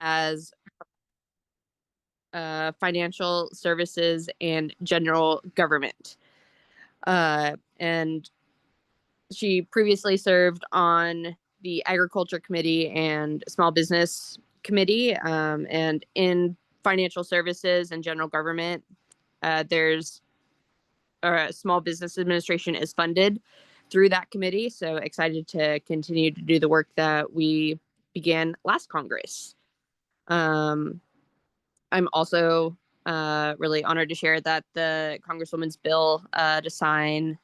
as financial services and general government. And she previously served on the Agriculture Committee and Small Business Committee. And in financial services and general government, there's Small Business Administration is funded through that committee. So excited to continue to do the work that we began last Congress. I'm also really honored to share that the Congresswoman's bill to sign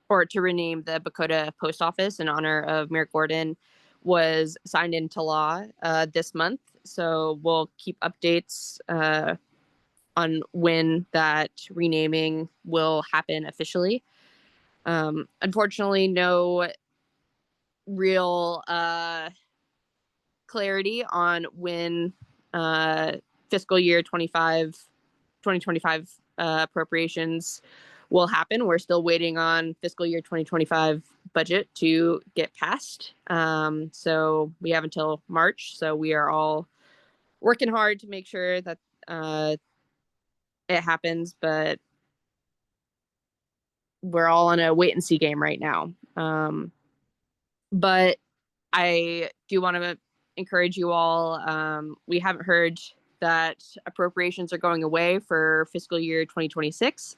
or to rename the Bakota Post Office in honor of Mayor Gordon was signed into law this month. So we'll keep updates on when that renaming will happen officially. Unfortunately, no real clarity on when fiscal year 2025 appropriations will happen. We're still waiting on fiscal year 2025 budget to get passed. So we have until March. So we are all working hard to make sure that it happens, but we're all in a wait and see game right now. But I do want to encourage you all. We haven't heard that appropriations are going away for fiscal year 2026.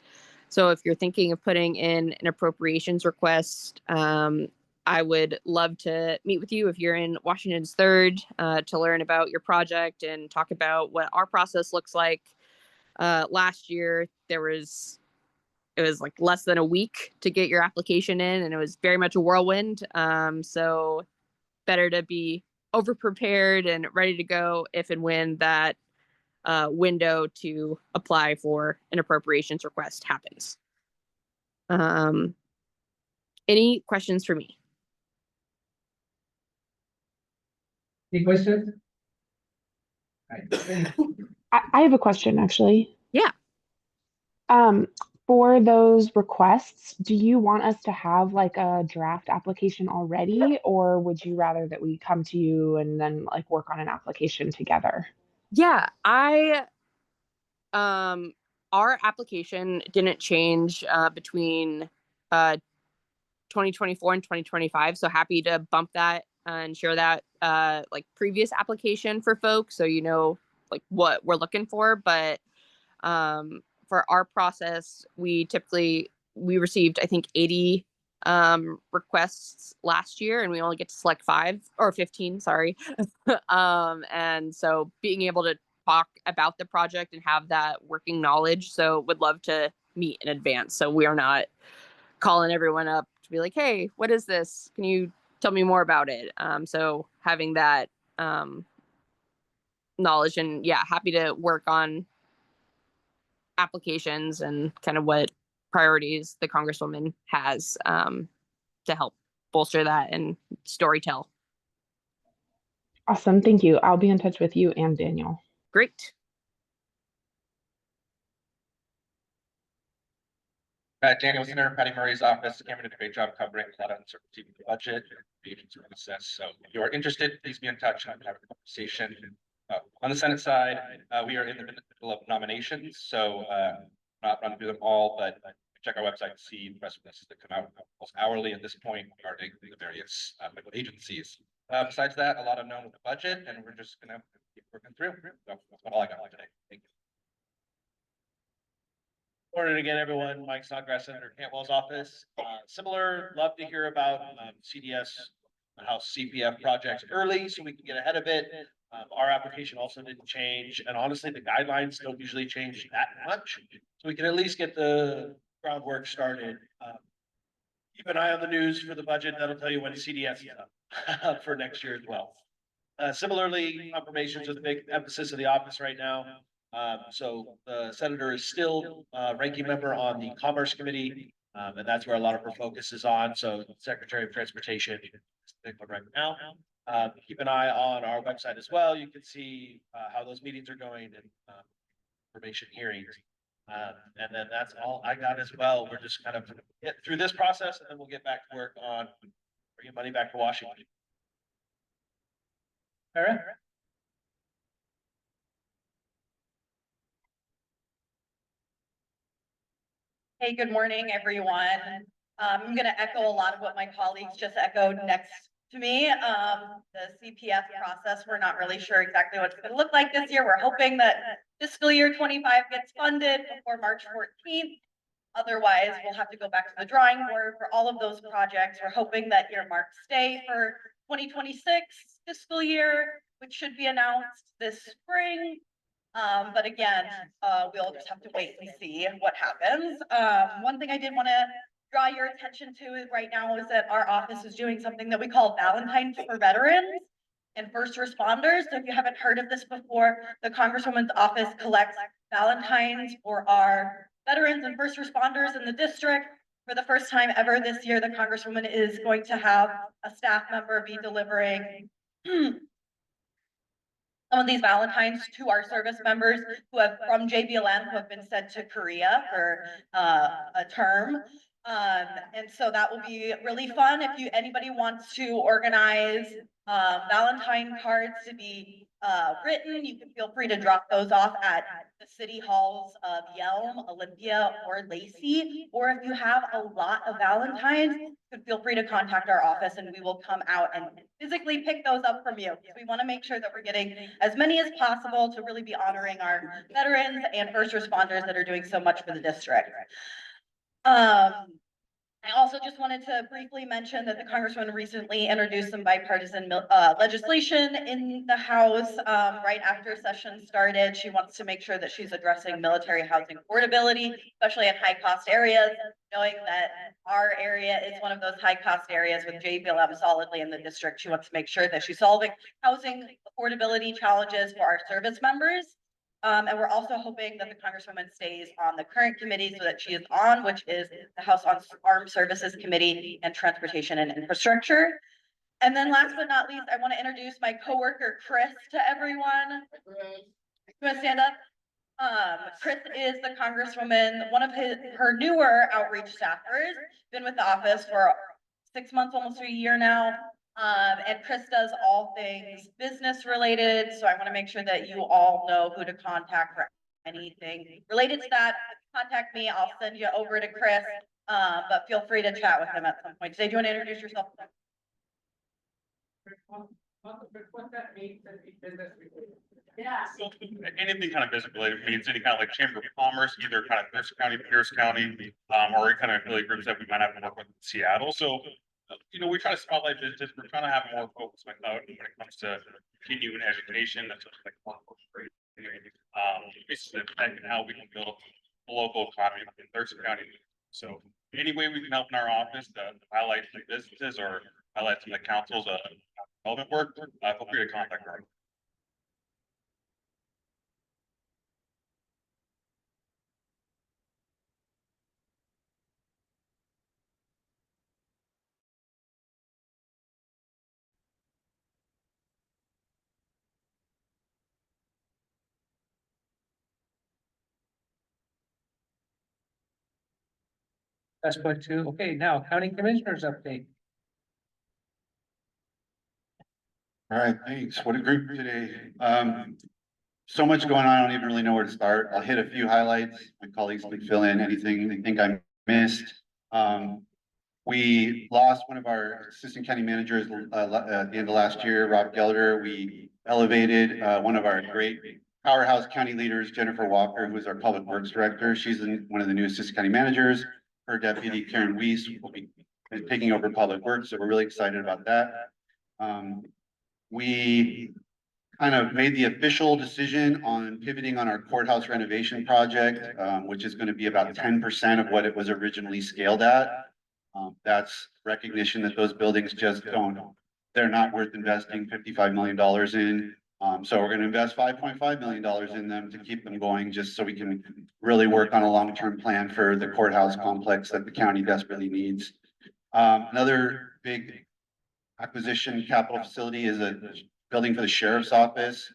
So if you're thinking of putting in an appropriations request, I would love to meet with you if you're in Washington's 3rd to learn about your project and talk about what our process looks like. Last year, it was like less than a week to get your application in, and it was very much a whirlwind. So better to be over prepared and ready to go if and when that window to apply for an appropriations request happens. Any questions for me? Any questions? I have a question, actually. Yeah. For those requests, do you want us to have like a draft application already, or would you rather that we come to you and then like work on an application together? Yeah, our application didn't change between 2024 and 2025. So happy to bump that and share that like previous application for folks, so you know like what we're looking for. But for our process, we received I think 80 requests last year, and we only get to select 5 or 15, sorry. And so being able to talk about the project and have that working knowledge, so would love to meet in advance, so we are not calling everyone up to be like, hey, what is this, can you tell me more about it? So having that knowledge, and yeah, happy to work on applications and kind of what priorities the Congresswoman has to help bolster that and storytell. Awesome. Thank you. I'll be in touch with you and Daniel. Great. Daniel Sinner, Patty Murray's office. Cameron did a great job covering a lot of uncertainty with the budget and the agency process. So if you are interested, please be in touch and have a conversation. On the Senate side, we are in the middle of nominations, so not run through them all, but check our website to see the press releases that come out almost hourly at this point regarding the various federal agencies. Besides that, a lot unknown with the budget, and we're just going to keep working through. So that's all I got today. Thank you. Morning again, everyone. Mike Snodgrass, Senator Cantwell's office. Similar, love to hear about CDS House CPF projects early so we can get ahead of it. Our application also didn't change, and honestly, the guidelines don't usually change that much, so we can at least get the groundwork started. Keep an eye on the news for the budget. That'll tell you when CDS is up for next year as well. Similarly, confirmations are the big emphasis of the office right now. So the senator is still ranking member on the Commerce Committee, and that's where a lot of her focus is on. So Secretary of Transportation is the big one right now. Keep an eye on our website as well. You can see how those meetings are going and information hearings. And then that's all I got as well. We're just kind of get through this process, and then we'll get back to work on bringing money back to Washington. All right. Hey, good morning, everyone. I'm gonna echo a lot of what my colleagues just echoed next to me. The CPF process, we're not really sure exactly what it's gonna look like this year. We're hoping that fiscal year 25 gets funded before March 14th. Otherwise, we'll have to go back to the drawing board for all of those projects. We're hoping that earmarks stay for 2026 fiscal year, which should be announced this spring. But again, we'll just have to wait and see what happens. One thing I did want to draw your attention to right now is that our office is doing something that we call Valentine's for Veterans and First Responders. So if you haven't heard of this before, the Congresswoman's office collects Valentines for our veterans and first responders in the district. For the first time ever this year, the Congresswoman is going to have a staff member be delivering some of these Valentines to our service members who have from JBLM who have been sent to Korea for a term. And so that will be really fun. If anybody wants to organize Valentine cards to be written, you can feel free to drop those off at the city halls of Yelm, Olympia, or Lacey. Or if you have a lot of Valentines, you can feel free to contact our office and we will come out and physically pick those up from you. We want to make sure that we're getting as many as possible to really be honoring our veterans and first responders that are doing so much for the district. I also just wanted to briefly mention that the Congresswoman recently introduced some bipartisan legislation in the House right after session started. She wants to make sure that she's addressing military housing affordability, especially in high-cost areas, knowing that our area is one of those high-cost areas with JBLM solidly in the district. She wants to make sure that she's solving housing affordability challenges for our service members. And we're also hoping that the Congresswoman stays on the current committee so that she is on, which is the House Armed Services Committee and Transportation and Infrastructure. And then last but not least, I want to introduce my coworker, Chris, to everyone. You want to stand up? Chris is the Congresswoman, one of her newer outreach staffers, been with the office for 6 months, almost a year now. And Chris does all things business related. So I want to make sure that you all know who to contact for anything related to that. Contact me. I'll send you over to Chris. But feel free to chat with him at some point. Today, do you want to introduce yourself? Yeah. Anything kind of business related means any kind of like Chamber of Commerce, either kind of Pierce County, or kind of affiliate groups that we might have to work with in Seattle. So, we try to spotlight business. We're trying to have more focus when it comes to continuing education. That's like and how we can build a local economy in Thurston County. So any way we can help in our office to highlight the businesses or highlight some of the council's development work, feel free to contact her. That's point two. Okay, now county commissioners update. All right, thanks. What a group today. So much going on, I don't even really know where to start. I'll hit a few highlights. My colleagues can fill in anything they think I missed. We lost one of our assistant county managers at the end of last year, Rob Gelder. We elevated one of our great powerhouse county leaders, Jennifer Walker, who is our public works director. She's one of the new assistant county managers. Her deputy, Karen Weiss, will be taking over public works, so we're really excited about that. We kind of made the official decision on pivoting on our courthouse renovation project, which is going to be about 10% of what it was originally scaled at. That's recognition that those buildings just they're not worth investing $55 million in. So we're going to invest $5.5 million in them to keep them going, just so we can really work on a long-term plan for the courthouse complex that the county desperately needs. Another big acquisition capital facility is a building for the sheriff's office.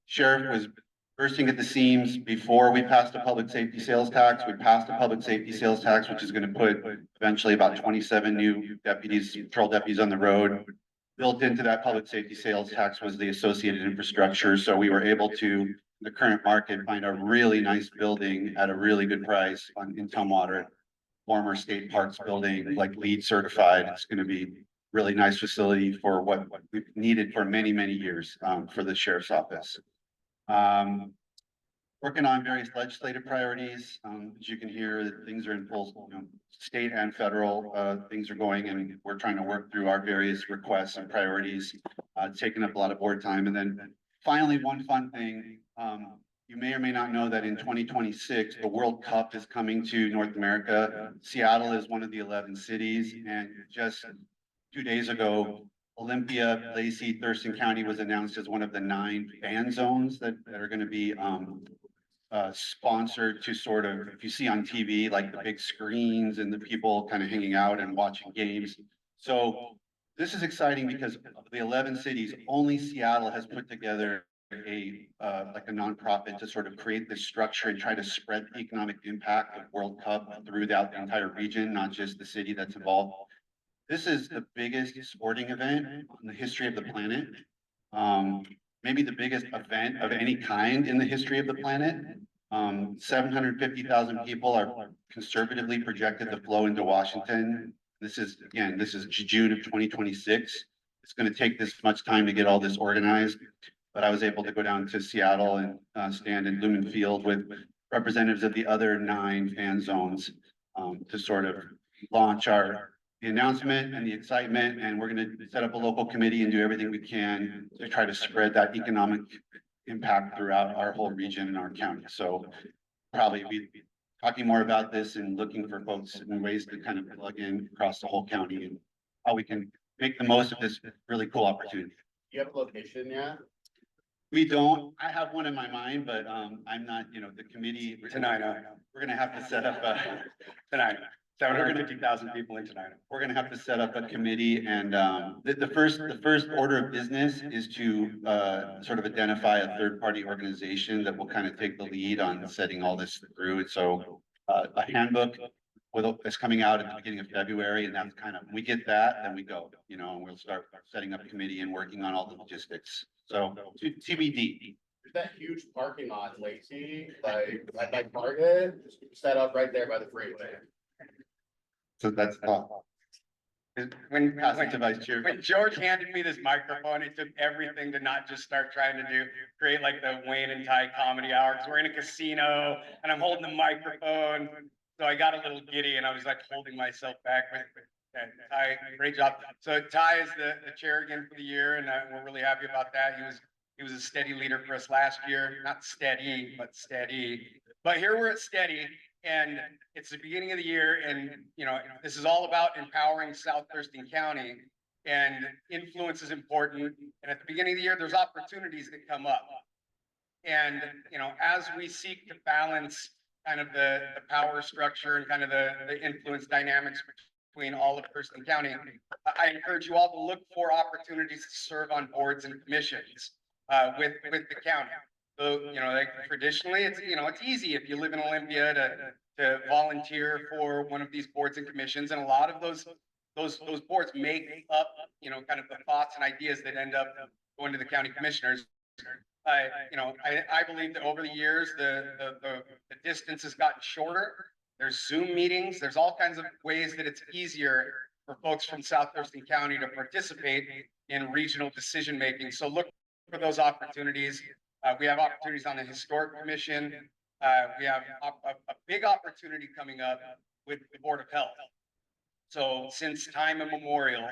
Sheriff was bursting at the seams before we passed a public safety sales tax. We passed a public safety sales tax, which is going to put eventually about 27 new deputies, patrol deputies on the road. built into that public safety sales tax was the associated infrastructure. So we were able to, in the current market, find a really nice building at a really good price in Tumwater. Former state parks building, like LEED certified. It's going to be really nice facility for what we've needed for many, many years, for the sheriff's office. Working on various legislative priorities. As you can hear, things are in full, state and federal, things are going, and we're trying to work through our various requests and priorities, taking up a lot of board time. And then finally, one fun thing, you may or may not know that in 2026, the World Cup is coming to North America. Seattle is one of the 11 cities, and just 2 days ago, Olympia, Lacey, Thurston County was announced as one of the 9 fan zones that are going to be sponsored to sort of, if you see on TV, like the big screens and the people kind of hanging out and watching games. So this is exciting because of the 11 cities, only Seattle has put together like a nonprofit to sort of create this structure and try to spread the economic impact of World Cup throughout the entire region, not just the city that's involved. This is the biggest sporting event in the history of the planet. Maybe the biggest event of any kind in the history of the planet. 750,000 people are conservatively projected to flow into Washington. This is June of 2026. It's going to take this much time to get all this organized. But I was able to go down to Seattle and stand in Lumen Field with representatives of the other 9 fan zones to sort of launch the announcement and the excitement. And we're going to set up a local committee and do everything we can to try to spread that economic impact throughout our whole region and our county. So probably be talking more about this and looking for folks and ways to kind of plug in across the whole county and how we can make the most of this really cool opportunity. Do you have a location yet? We don't. I have one in my mind, but I'm not, the committee. Tonight, We're gonna have to set up tonight, 750,000 people in tonight. we're gonna have to set up a committee and the first order of business is to sort of identify a third-party organization that will kind of take the lead on setting all this through. And so a handbook is coming out at the beginning of February, and that's kind of, when we get that, then we go, and we'll start setting up a committee and working on all the logistics. So TBD. There's that huge parking lot in Lacey, like at Target, set up right there by the freeway. So that's When Vice Chair. when George handed me this microphone, it took everything to not just start trying to create like the Wayne and Ty comedy hour, because we're in a casino and I'm holding the microphone. So I got a little giddy and I was like holding myself back. And Ty, great job. So Ty is the chair again for the year, and we're really happy about that. He was a STEDI leader for us last year, not steady, but steady. But here we're at STEDI, and it's the beginning of the year, and this is all about empowering South Thurston County, and influence is important. And at the beginning of the year, there's opportunities that come up, and as we seek to balance kind of the power structure and kind of the influence dynamics between all of Thurston County, I encourage you all to look for opportunities to serve on boards and commissions with the county. So, like traditionally, it's easy if you live in Olympia to volunteer for one of these boards and commissions, and a lot of those boards make up kind of the thoughts and ideas that end up going to the county commissioners. I believe that over the years the distance has gotten shorter. There's Zoom meetings. There's all kinds of ways that it's easier for folks from South Thurston County to participate in regional decision making. So look for those opportunities. We have opportunities on the Historic Commission. We have a big opportunity coming up with the Board of Health. So since time immemorial,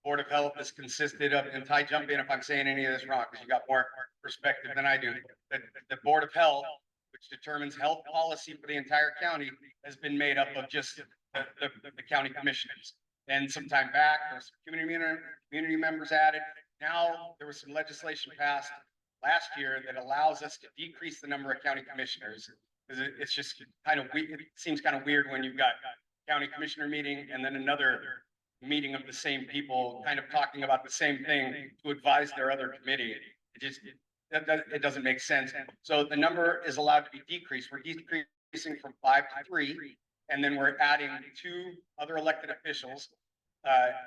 Board of Health has consisted of, and Ty, jump in if I'm saying any of this wrong, because you got more perspective than I do. The Board of Health, which determines health policy for the entire county, has been made up of just the county commissioners. And some time back, there was some community members added. Now there was some legislation passed last year that allows us to decrease the number of county commissioners, because it's just kind of weird. It seems kind of weird when you've got county commissioner meeting and then another meeting of the same people kind of talking about the same thing to advise their other committee. It doesn't make sense. So the number is allowed to be decreased. We're decreasing from 5 to 3, and then we're adding 2 other elected officials.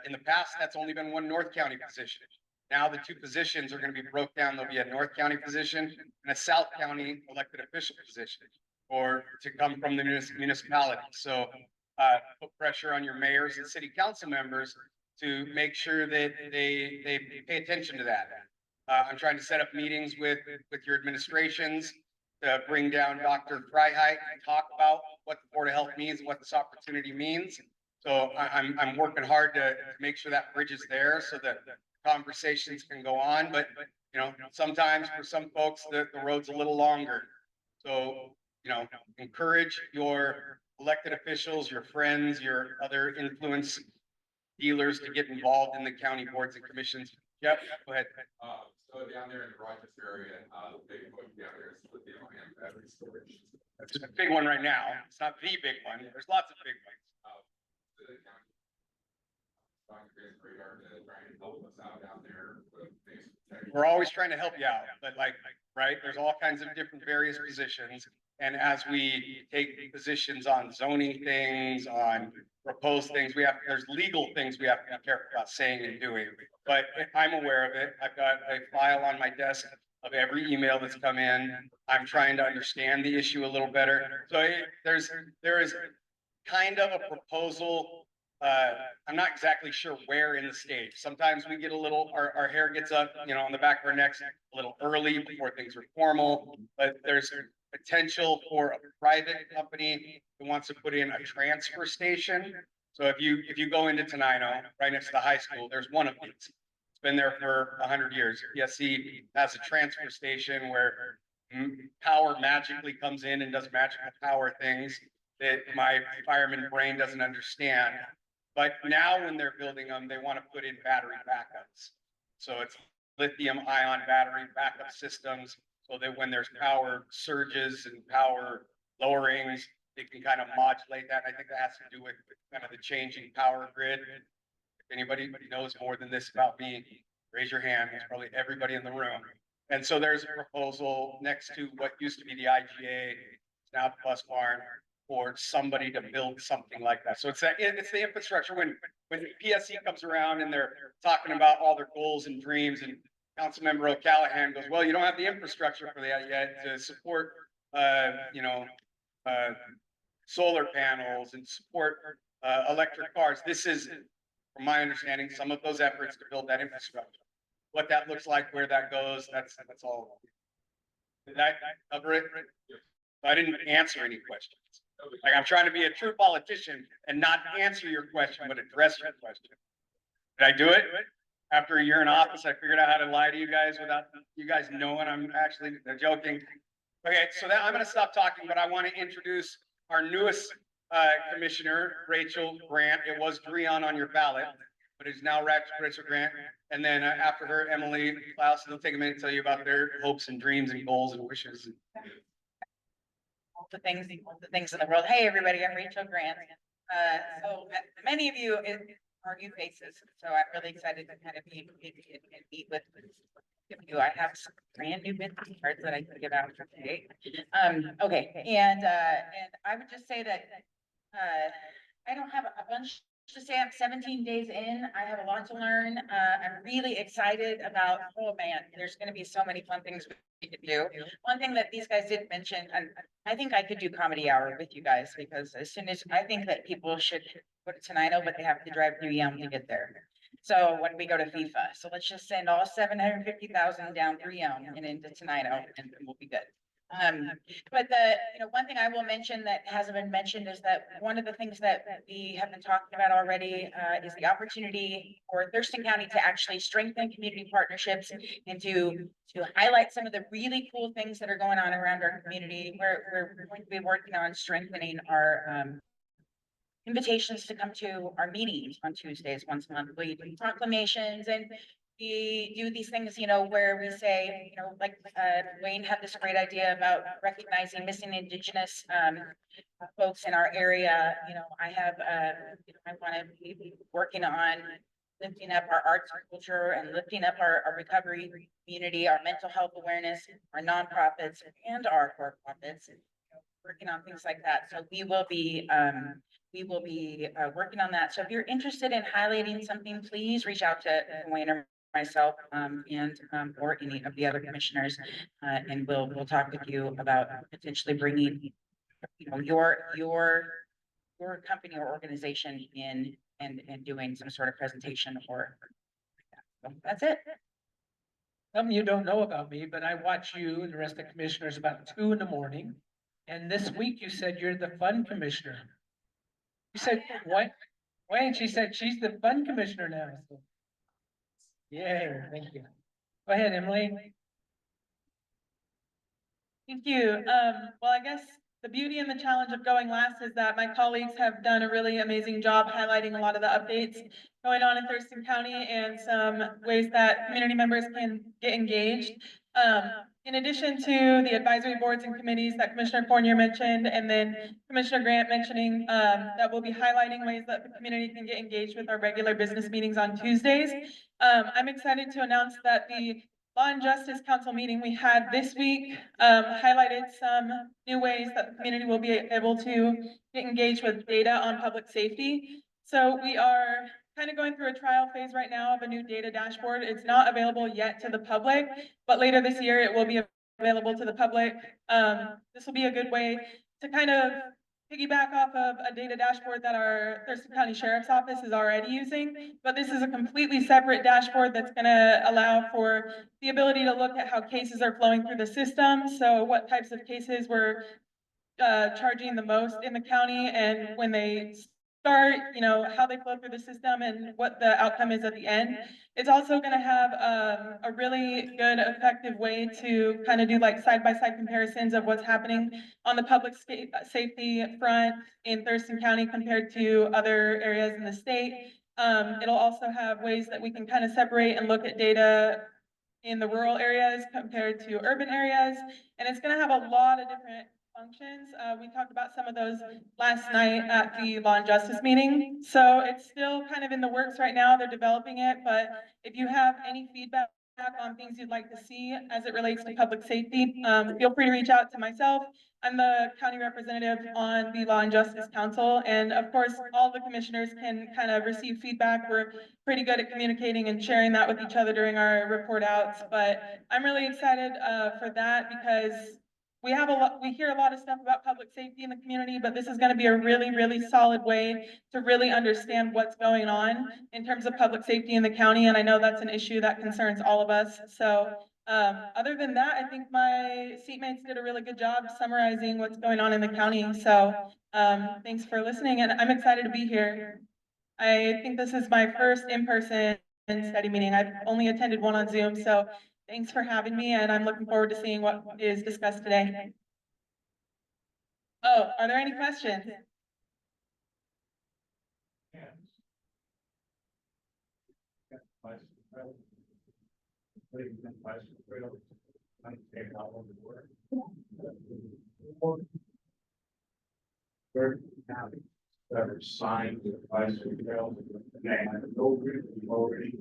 In the past, that's only been one North County position. Now the two positions are gonna be broke down. There'll be a North County position and a South County elected official position, or to come from the municipality. So, put pressure on your mayors and city council members to make sure that they pay attention to that. I'm trying to set up meetings with your administrations to bring down Dr. Freiheit and talk about what the Board of Health means and what this opportunity means. So I'm working hard to make sure that bridge is there so that conversations can go on, but you know, sometimes for some folks, the road's a little longer. So, you know, encourage your elected officials, your friends, your other influence dealers to get involved in the county boards and commissions. Yep, go ahead. So down there in the Rochester area, big one down there is lithium ion battery storage. It's a big one right now. It's not the big one. There's lots of big ones. So the county on your radar to try and help us out down there with things. We're always trying to help you out, but like, right, there's all kinds of different various positions. And as we take positions on zoning things, on proposed things, there's legal things we have to be careful about saying and doing. But I'm aware of it. I've got a file on my desk of every email that's come in. I'm trying to understand the issue a little better. So there is kind of a proposal. I'm not exactly sure where in the stage. Sometimes we get a little, our hair gets up, you know, on the back of our necks a little early before things are formal, but there's potential for a private company who wants to put in a transfer station. So if you go into Tenino, right next to the high school, there's one of these. It's been there for 100 years. PSC has a transfer station where power magically comes in and does magical power things that my fireman brain doesn't understand. But now when they're building them, they want to put in battery backups. So it's lithium ion battery backup systems so that when there's power surges and power lowerings, they can kind of modulate that. I think that has to do with kind of the changing power grid. If anybody knows more than this about me, raise your hand. There's probably everybody in the room. And so there's a proposal next to what used to be the IGA, it's now the bus barn, for somebody to build something like that. So it's the infrastructure. When PSC comes around and they're talking about all their goals and dreams, and Councilmember O'Callahan goes, well, you don't have the infrastructure for that yet to support, solar panels and support electric cars. This is, from my understanding, some of those efforts to build that infrastructure. What that looks like, where that goes, that's all. Did I cover it? I didn't answer any questions. Like, I'm trying to be a true politician and not answer your question, but address your question. Did I do it? After a year in office, I figured out how to lie to you guys without you guys knowing I'm actually joking. Okay, so that I'm gonna stop talking, but I want to introduce our newest commissioner, Rachel Grant. It was Dreon on your ballot, but it's now Rachel Grant. And then after her, Emily Klaus. They'll take a minute to tell you about their hopes and dreams and goals and wishes. All the things in the world. Hey, everybody, I'm Rachel Grant. So many of you are new faces, so I'm really excited to kind of be and meet with you. I have some brand new business cards that I can give out today. Okay, and I would just say that I don't have a bunch to say. I'm 17 days in. I have a lot to learn. I'm really excited about, oh man, there's going to be so many fun things we could do. One thing that these guys did mention, and I think I could do comedy hour with you guys, because as soon as I think that people should go to Tenino, but they have to drive through Yelm to get there. So when we go to FIFA, so let's just send all 750,000 down through Yelm and into Tenino, and we'll be good. But one thing I will mention that hasn't been mentioned is that one of the things that we have been talking about already is the opportunity for Thurston County to actually strengthen community partnerships and to highlight some of the really cool things that are going on around our community. We're going to be working on strengthening our invitations to come to our meetings on Tuesdays once a month. We do proclamations, and we do these things, where we say, like Wayne had this great idea about recognizing missing Indigenous folks in our area. I have, I want to be working on lifting up our arts and culture and lifting up our recovery community, our mental health awareness, our nonprofits and our for-profits. working on things like that. So we will be working on that. So if you're interested in highlighting something, please reach out to Wayne or myself, or any of the other commissioners. And we'll talk with you about potentially bringing, you know, your company or organization in and doing some sort of presentation or. So that's it. Something you don't know about me, but I watch you and the rest of the commissioners about 2 a.m. And this week you said you're the fun commissioner. You said, what? Wayne, she said she's the fun commissioner now. So. Yay, thank you. Go ahead, Emily. Thank you. Well, I guess the beauty and the challenge of going last is that my colleagues have done a really amazing job highlighting a lot of the updates going on in Thurston County and some ways that community members can get engaged. In addition to the advisory boards and committees that Commissioner Fournier mentioned, and then Commissioner Grant mentioning that we'll be highlighting ways that the community can get engaged with our regular business meetings on Tuesdays. I'm excited to announce that the Law and Justice Council meeting we had this week highlighted some new ways that the community will be able to get engaged with data on public safety. So we are kind of going through a trial phase right now of a new data dashboard. It's not available yet to the public, but later this year it will be available to the public. This will be a good way to kind of piggyback off of a data dashboard that our Thurston County Sheriff's Office is already using, but this is a completely separate dashboard that's going to allow for the ability to look at how cases are flowing through the system. So what types of cases we're charging the most in the county, and when they start, you know, how they flow through the system and what the outcome is at the end. It's also going to have a really good, effective way to kind of do like side-by-side comparisons of what's happening on the public safety front in Thurston County compared to other areas in the state. It'll also have ways that we can kind of separate and look at data in the rural areas compared to urban areas. And it's going to have a lot of different functions. We talked about some of those last night at the Law and Justice meeting. So it's still kind of in the works right now. They're developing it, but if you have any feedback on things you'd like to see as it relates to public safety, feel free to reach out to myself. I'm the county representative on the Law and Justice Council. And of course, all the commissioners can kind of receive feedback. We're pretty good at communicating and sharing that with each other during our report outs. But I'm really excited for that because we hear a lot of stuff about public safety in the community, but this is going to be a really, really solid way to really understand what's going on in terms of public safety in the county. And I know that's an issue that concerns all of us. So other than that, I think my seatmates did a really good job summarizing what's going on in the county. So thanks for listening, and I'm excited to be here. I think this is my first in-person STEDI meeting. I've only attended one on Zoom, so thanks for having me, and I'm looking forward to seeing what is discussed today. Oh, are there any questions? That are signed with advisory trails and no reason already.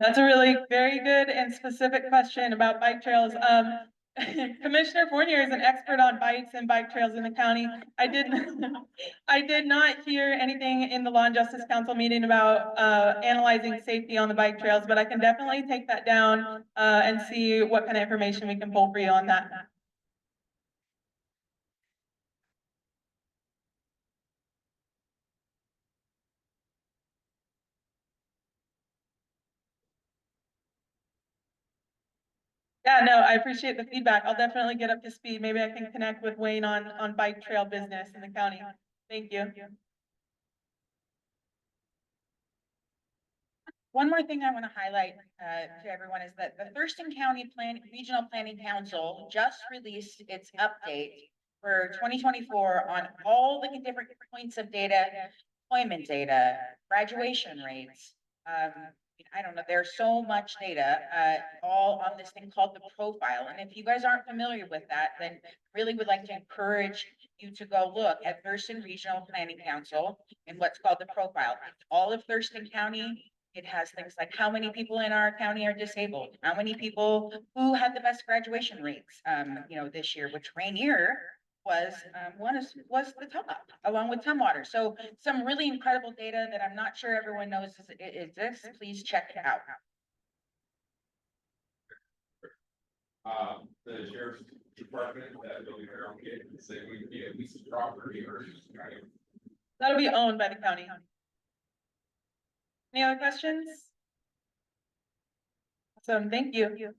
That's a really very good and specific question about bike trails. Commissioner Fournier is an expert on bikes and bike trails in the county. I did not hear anything in the Law and Justice Council meeting about analyzing safety on the bike trails, but I can definitely take that down and see what kind of information we can pull for you on that. Yeah, no, I appreciate the feedback. I'll definitely get up to speed. Maybe I can connect with Wayne on bike trail business in the county. Thank you. One more thing I want to highlight to everyone is that the Thurston County Regional Planning Council just released its update for 2024 on all the different points of data, employment data, graduation rates. I don't know, there's so much data all on this thing called the profile. And if you guys aren't familiar with that, then really would like to encourage you to go look at Thurston Regional Planning Council and what's called the profile. It's all of Thurston County. It has things like how many people in our county are disabled, how many people who had the best graduation rates, this year, which Rainier was, was the top, along with Tumwater. So some really incredible data that I'm not sure everyone knows exists. Please check it out. The sheriff's department, that building around it, say we need at least a property or just kind of. That'll be owned by the county. Any other questions? Awesome, thank you.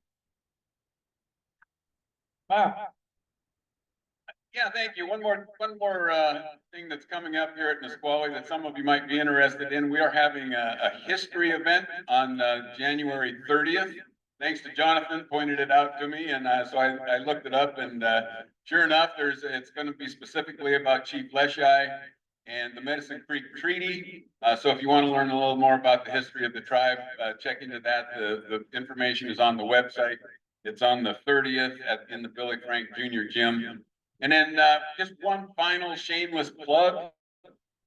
Wow. Yeah, thank you. One more thing that's coming up here at Nisqually that some of you might be interested in. We are having a history event on January 30th. Thanks to Jonathan, pointed it out to me, and so I looked it up, and sure enough, it's going to be specifically about Chief Leschi and the Medicine Creek Treaty. So if you want to learn a little more about the history of the tribe, check into that. The information is on the website. It's on the 30th in the Billy Frank Jr. Gym. And then just one final shameless plug.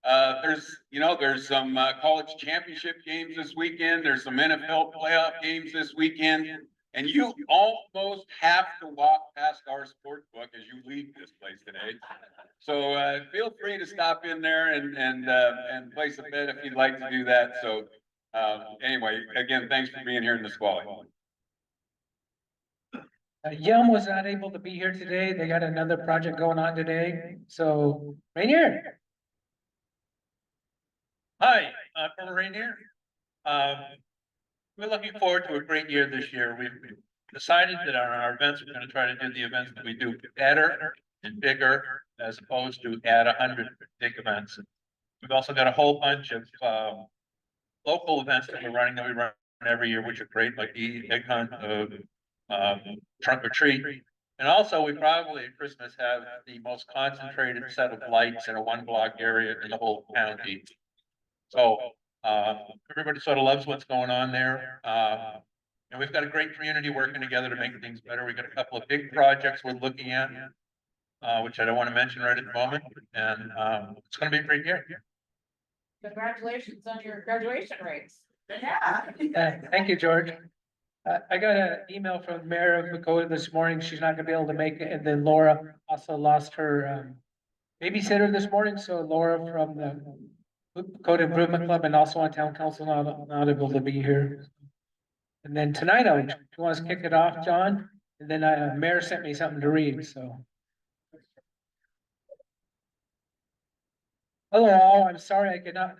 There's some college championship games this weekend. There's some NFL playoff games this weekend. And you almost have to walk past our sports book as you leave this place today. So feel free to stop in there and place a bet if you'd like to do that. So anyway, again, thanks for being here in Nisqually. Yelm was not able to be here today. They got another project going on today. So Rainier. Hi, from Rainier. We're looking forward to a great year this year. We've decided that on our events, we're gonna try to do the events that we do better and bigger, as opposed to add 100 big events. We've also got a whole bunch of local events that we run every year, which are great, like the egg hunt, trunk or treat. And also, we probably at Christmas have the most concentrated set of lights in a 1 block area in the whole county. So everybody sort of loves what's going on there. And we've got a great community working together to make things better. We've got a couple of big projects we're looking at, which I don't want to mention right at the moment. And it's going to be a great year. Congratulations on your graduation rates. Thank you, George. I got an email from the Mayor of Dakota this morning. She's not gonna be able to make it. And then Laura also lost her babysitter this morning. So Laura from the Dakota Improvement Club and also on Town Council not able to be here. And then tonight, do you want us to kick it off, John? And then Mayor sent me something to read, so. Hello all, I'm sorry I could not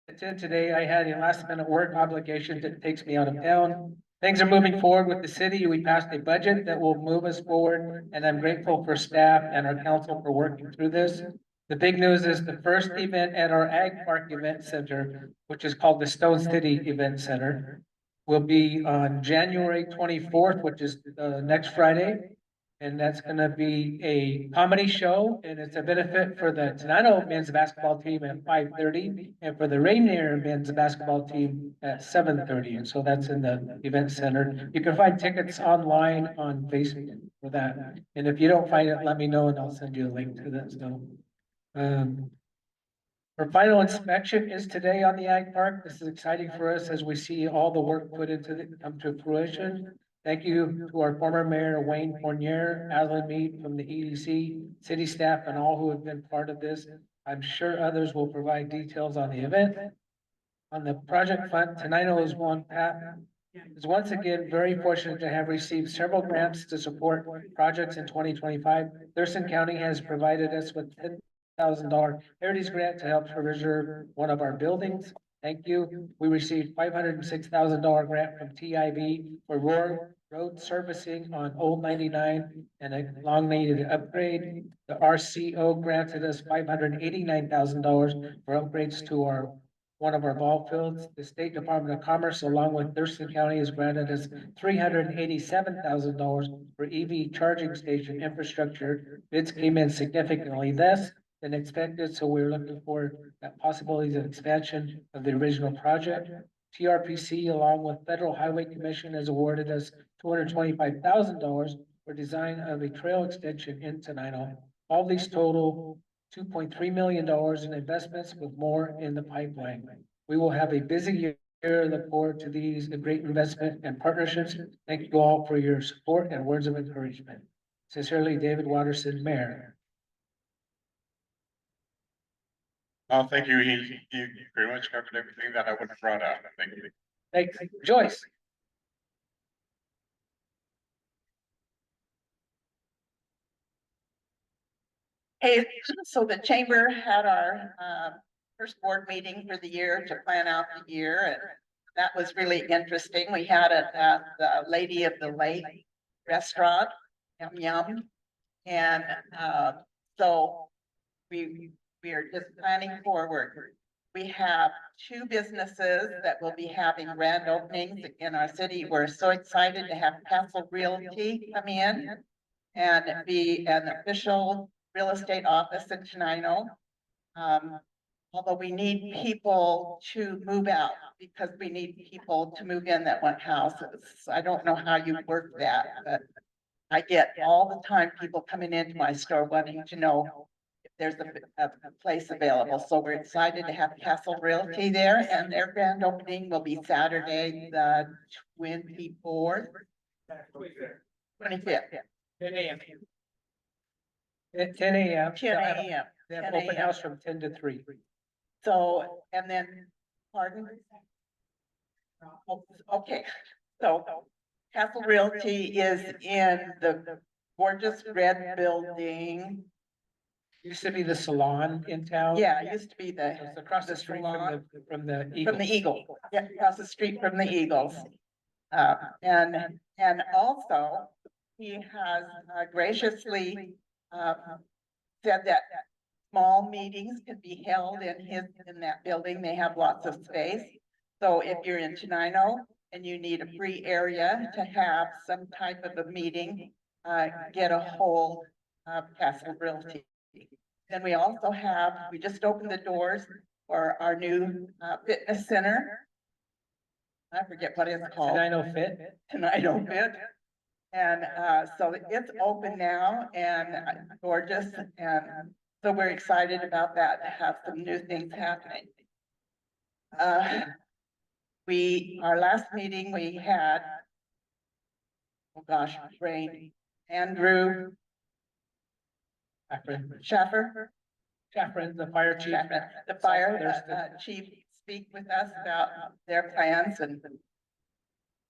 attend today. I had a last minute work obligation that takes me out of town. Things are moving forward with the city. We passed a budget that will move us forward, and I'm grateful for staff and our council for working through this. The big news is the first event at our Ag Park Event Center, which is called the Stone City Event Center, will be on January 24th, which is next Friday. And that's gonna be a comedy show, and it's a benefit for the Tenino men's basketball team at 5:30, and for the Rainier men's basketball team at 7:30, and so that's in the event center. You can find tickets online on Facebook for that, and if you don't find it, let me know and I'll send you a link to that, so. Our final inspection is today on the Ag Park. This is exciting for us as we see all the work put into it come to fruition. Thank you to our former mayor, Wayne Fournier, Alan Mead from the EDC, city staff, and all who have been part of this. I'm sure others will provide details on the event. On the project front, Tenino is once again very fortunate to have received several grants to support projects in 2025. Thurston County has provided us with $10,000 Heritage Grant to help preserve one of our buildings. Thank you. We received $506,000 grant from TIV for road servicing on Old 99 and a long needed upgrade. The RCO granted us $589,000 for upgrades to one of our ball fields. The State Department of Commerce, along with Thurston County, has granted us $387,000 for EV charging station infrastructure. Bids came in significantly less than expected, so we're looking for that possibilities of expansion of the original project. TRPC, along with Federal Highway Commission, has awarded us $225,000 for design of a trail extension in Tenino. All these total $2.3 million in investments with more in the pipeline. We will have a busy year Look forward to these great investment and partnerships. Thank you all for your support and words of encouragement. Sincerely, David Watterson, Mayor. Oh, thank you. He pretty much covered everything that I would have brought up. Thank you. Thanks, Joyce. Hey, so the chamber had our first board meeting for the year to plan out the year, and that was really interesting. We had it at the Lady of the Lake restaurant, Yum Yum. And so we are just planning forward. We have two businesses that will be having grand openings in our city. We're so excited to have Castle Realty come in and be an official real estate office in Tenino. Although we need people to move out because we need people to move in that want houses. I don't know how you work that, but I get all the time people coming into my store wanting to know if there's a place available. So we're excited to have Castle Realty there, and their grand opening will be Saturday, the 24th. 25th. 10 a.m. At 10 a.m. 10 a.m. They have 10 open a.m. house from 10 to 3. So, and then, pardon? Okay, so Castle Realty is in the gorgeous red building. Used to be the salon in town. Yeah, it used to be It's across the street salon. from the From the Eagle. Eagle, yeah, across the street from the Eagles. And also, he has graciously said that small meetings can be held in that building. They have lots of space. So if you're in Tenino and you need a free area to have some type of a meeting, get a hold of Castle Realty. Then we also have, we just opened the doors for our new fitness center. I forget what it's called. Tenino Fit. Tenino Fit. And so it's open now and gorgeous. And so we're excited about that, to have some new things happening. Our last meeting we had, oh gosh, brain, Andrew Schaffer. Chaffron, the fire chief. The fire Thurston. chief speak with us about their plans, and a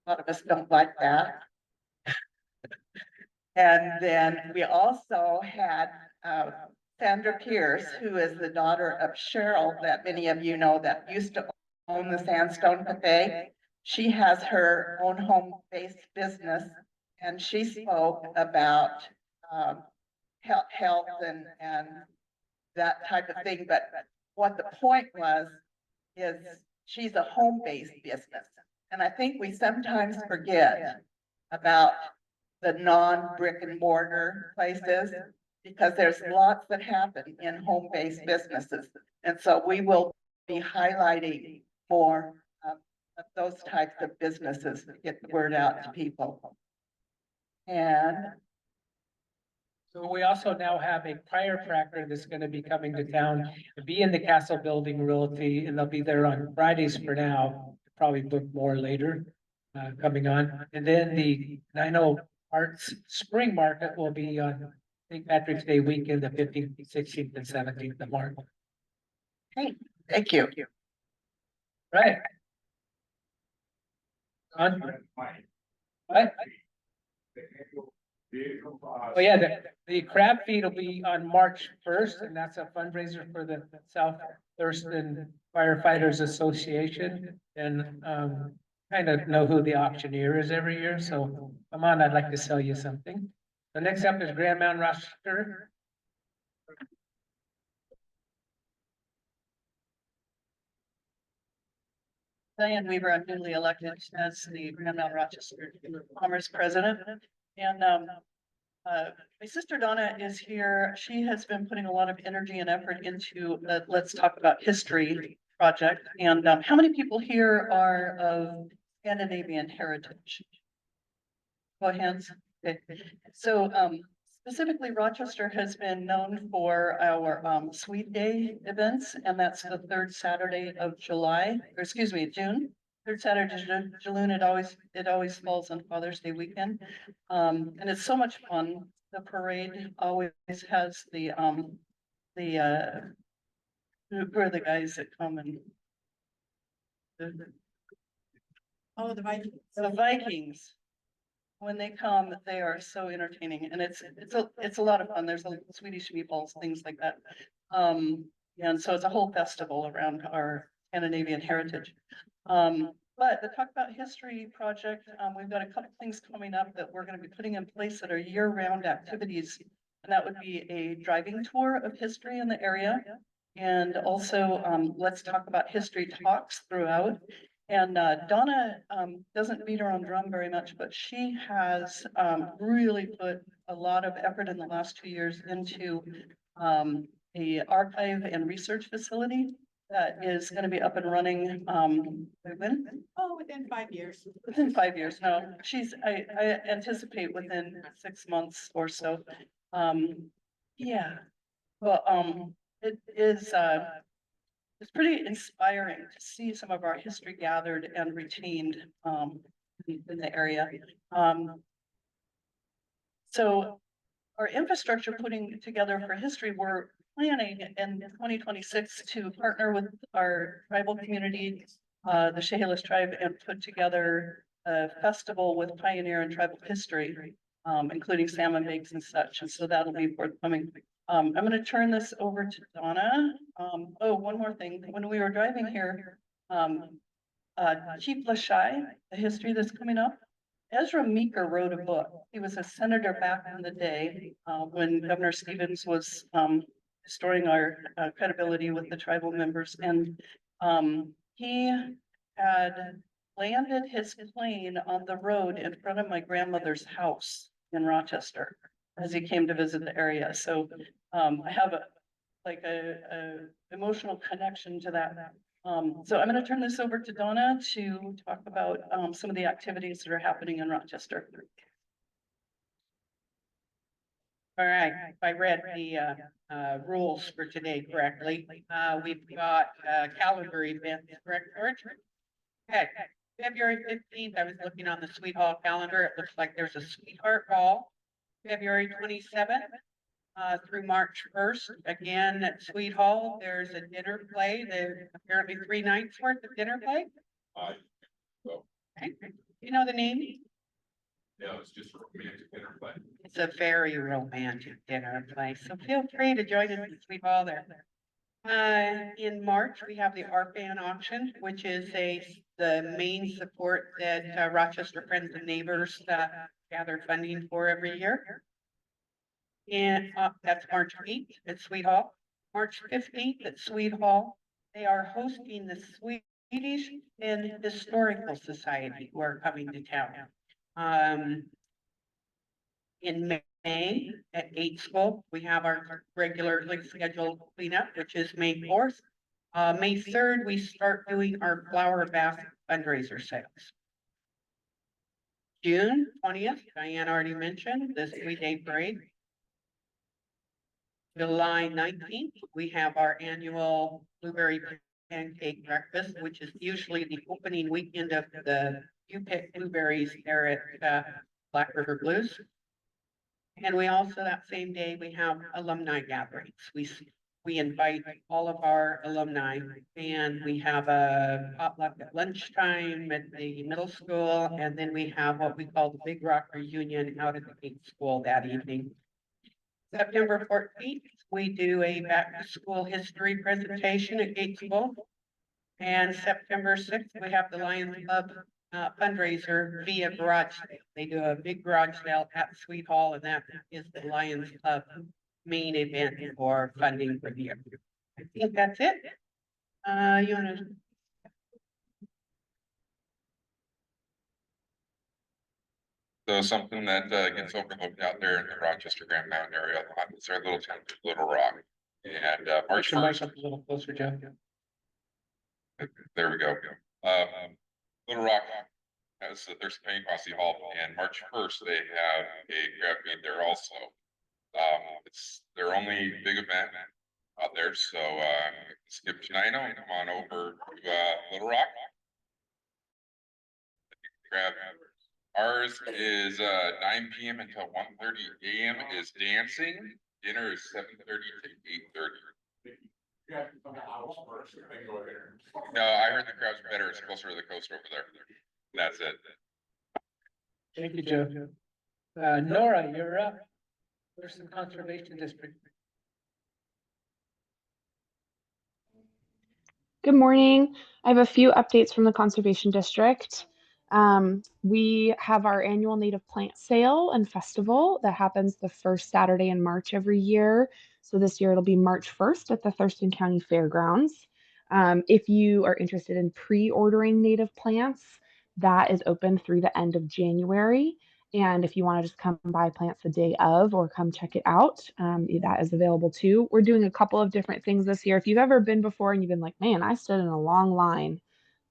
lot of us don't like that. And then we also had Sandra Pierce, who is the daughter of Cheryl, that many of you know, that used to own the Sandstone Cafe. She has her own home-based business, and she spoke about health and that type of thing. But what the point was, is she's a home-based business. And I think we sometimes forget about the non-brick and mortar places, because there's lots that happen in home-based businesses. And so we will be highlighting more of those types of businesses to get the word out to people. And So we also now have a chiropractor that's gonna be coming to town, be in the Castle Building Realty, and they'll be there on Fridays for now, probably book more later, coming on. And then the Nino Arts Spring Market will be on St. Patrick's Day weekend, the 15th, 16th, and 17th of March. hey, thank you. Right. On. What? Oh, yeah, the crab feed will be on March 1st, and that's a fundraiser for the South Thurston Firefighters Association. And, kind of know who the auctioneer is every year, so come on, I'd like to sell you something. The next up is Grand Mountain Rochester. Diane Weaver, I'm newly elected as the Grand Mountain Rochester Commerce President. And my sister Donna is here. She has been putting a lot of energy and effort into the Let's Talk About History project. And how many people here are of Scandinavian heritage? Go ahead. Okay. So specifically, Rochester has been known for our Sweet Day events, and that's the third Saturday of July, or excuse me, June. third Saturday of June, it always falls on Father's Day weekend. And it's so much fun. The parade always has who are the guys that come and Oh, the Vikings. the Vikings. When they come, they are so entertaining and it's a lot of fun. There's a Swedish meatballs, things like that. And so it's a whole festival around our Scandinavian heritage. But the Talk About History project, we've got a couple things coming up that we're gonna be putting in place that are year-round activities. And that would be a driving tour of history in the area. And also, let's talk about history talks throughout. And Donna doesn't beat her own drum very much, but she has really put a lot of effort in the last 2 years into a archive and research facility that is going to be up and running when? Oh, within 5 years. Within 5 years. No, I anticipate within 6 months or so. Yeah. Well, it is it's pretty inspiring to see some of our history gathered and retained in the area. So our infrastructure putting together for history, we're planning in 2026 to partner with our tribal community, the Chehalis tribe, and put together a festival with pioneer and tribal history, including salmon bakes and such. And so that'll be forthcoming. I'm going to turn this over to Donna. Oh, one more thing. When we were driving here, Chief Lashai, the history that's coming up, Ezra Meeker wrote a book. He was a senator back in the day when Governor Stevens was restoring our credibility with the tribal members. And he had landed his plane on the road in front of my grandmother's house in Rochester as he came to visit the area. So I have a emotional connection to that. So I'm going to turn this over to Donna to talk about some of the activities that are happening in Rochester. All right, if I read the rules for today correctly, we've got calendar events, correct, George? Okay, February 15th, I was looking on the Sweet Hall calendar. It looks like there's a Sweetheart Ball. February 27th through March 1st, again at Sweet Hall, there's a dinner play. There's apparently 3 nights worth of dinner play. Okay. You know the name? No, it's just a romantic dinner play. It's a very romantic dinner play, so feel free to join us at Sweet Hall there. In March, we have the art fan auction, which is the main support that Rochester Friends and Neighbors gather funding for every year. And that's March 8th at Sweet Hall. March 15th at Sweet Hall, they are hosting the Swedish and Historical Society who are coming to town. In May at 8 School, we have our regularly scheduled cleanup, which is May 4th. May 3rd, we start doing our flower basket fundraiser sales. June 20th, Diane already mentioned, the 3-day parade. July 19th, we have our annual blueberry pancake breakfast, which is usually the opening weekend of the You Pick Blueberries there at Black River Blues. And we also, that same day, we have alumni gatherings. We invite all of our alumni and we have a potluck at lunchtime at the middle school. And then we have what we call the Big Rock Reunion out at the Gate School that evening. September 14th, we do a back to school history presentation at Gate School. And September 6th, we have the Lions Club fundraiser via garage sale. They do a big garage sale at Sweet Hall, and that is the Lions Club main event for funding for the year. I think that's it. You want to? So something that gets overlooked out there in the Rochester Grand Mountain area a lot is our little town, Little Rock. And March 1st. A little closer, Jeff. There we go. Little Rock has there's Paint Posse Hall, and March 1st they have a grab meet there also. It's their only big event out there, so skip Tenino and come on over to Little Rock. grab. Ours is 9 PM until 1:30 AM is dancing. Dinner is 7:30 to 8:30. No, I heard the crowd's better. It's closer to the coast over there. That's it. Thank you, Joe. Nora, you're up. Thurston Conservation District. Good morning. I have a few updates from the Conservation District. We have our annual native plant sale and festival that happens the first Saturday in March every year. So this year it'll be March 1st at the Thurston County Fairgrounds. If you are interested in pre-ordering native plants, that is open through the end of January. And if you want to just come buy plants the day of or come check it out, that is available too. We're doing a couple of different things this year. If you've ever been before and you've been like, man, I stood in a long line,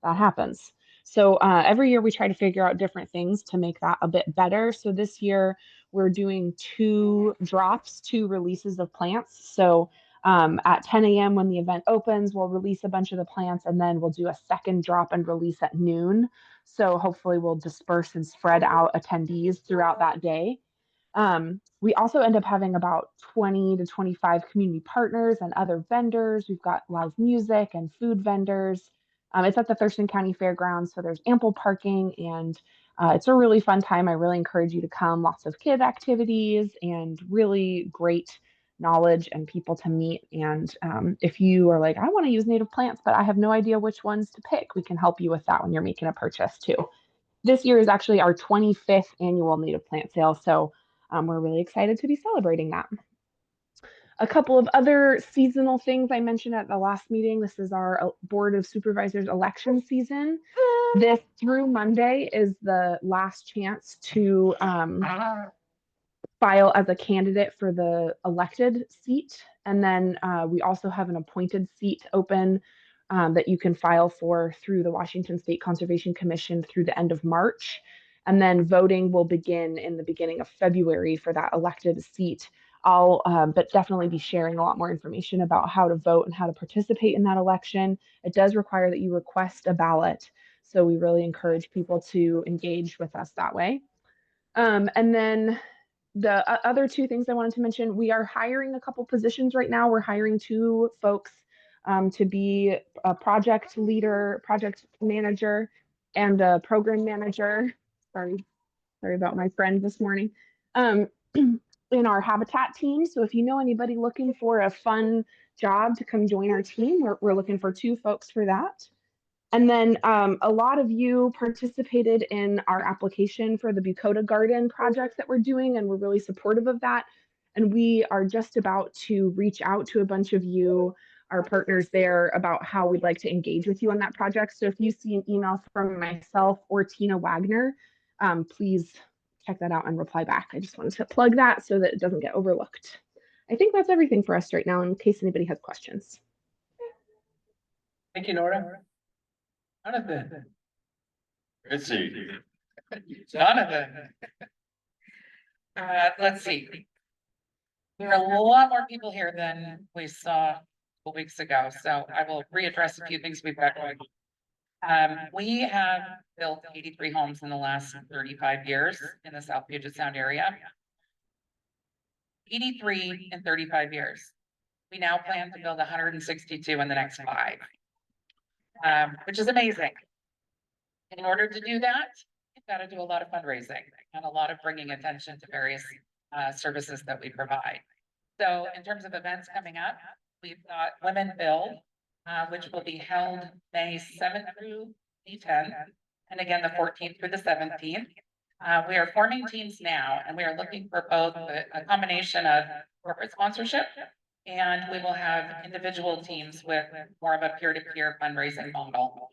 that happens. So every year we try to figure out different things to make that a bit better. So this year we're doing 2 drops, 2 releases of plants. So at 10 a.m. when the event opens, we'll release a bunch of the plants and then we'll do a second drop and release at noon. So hopefully we'll disperse and spread out attendees throughout that day. We also end up having about 20 to 25 community partners and other vendors. We've got live music and food vendors. It's at the Thurston County Fairgrounds, so there's ample parking and it's a really fun time. I really encourage you to come. Lots of kid activities and really great knowledge and people to meet. And if you are like, I want to use native plants, but I have no idea which ones to pick, we can help you with that when you're making a purchase too. This year is actually our 25th annual native plant sale, so we're really excited to be celebrating that. A couple of other seasonal things I mentioned at the last meeting. This is our Board of Supervisors election season. This through Monday is the last chance to file as a candidate for the elected seat. And then we also have an appointed seat open that you can file for through the Washington State Conservation Commission through the end of March. And then voting will begin in the beginning of February for that elected seat. I'll but definitely be sharing a lot more information about how to vote and how to participate in that election. It does require that you request a ballot. So we really encourage people to engage with us that way. And then the other 2 things I wanted to mention, we are hiring a couple positions right now. We're hiring 2 folks to be a project leader, project manager, and a program manager. Sorry about my friend this morning. In our habitat team. So if you know anybody looking for a fun job to come join our team, we're looking for 2 folks for that. And then a lot of you participated in our application for the Bucota Garden project that we're doing, and we're really supportive of that. And we are just about to reach out to a bunch of you, our partners there, about how we'd like to engage with you on that project. So if you see an email from myself or Tina Wagner, please check that out and reply back. I just wanted to plug that so that it doesn't get overlooked. I think that's everything for us right now in case anybody has questions. Thank you, Nora. Jonathan. Let's see. Jonathan. Let's see. There are a lot more people here than we saw a couple weeks ago, so I will readdress a few things we've got going. We have built 83 homes in the last 35 years in the South Puget Sound area. 83 in 35 years. We now plan to build 162 in the next 5. Which is amazing. In order to do that, you've got to do a lot of fundraising and a lot of bringing attention to various services that we provide. So in terms of events coming up, we've got Women Build, which will be held May 7th through the 10th, and again, the 14th through the 17th. We are forming teams now, and we are looking for both a combination of corporate sponsorship, and we will have individual teams with more of a peer-to-peer fundraising model.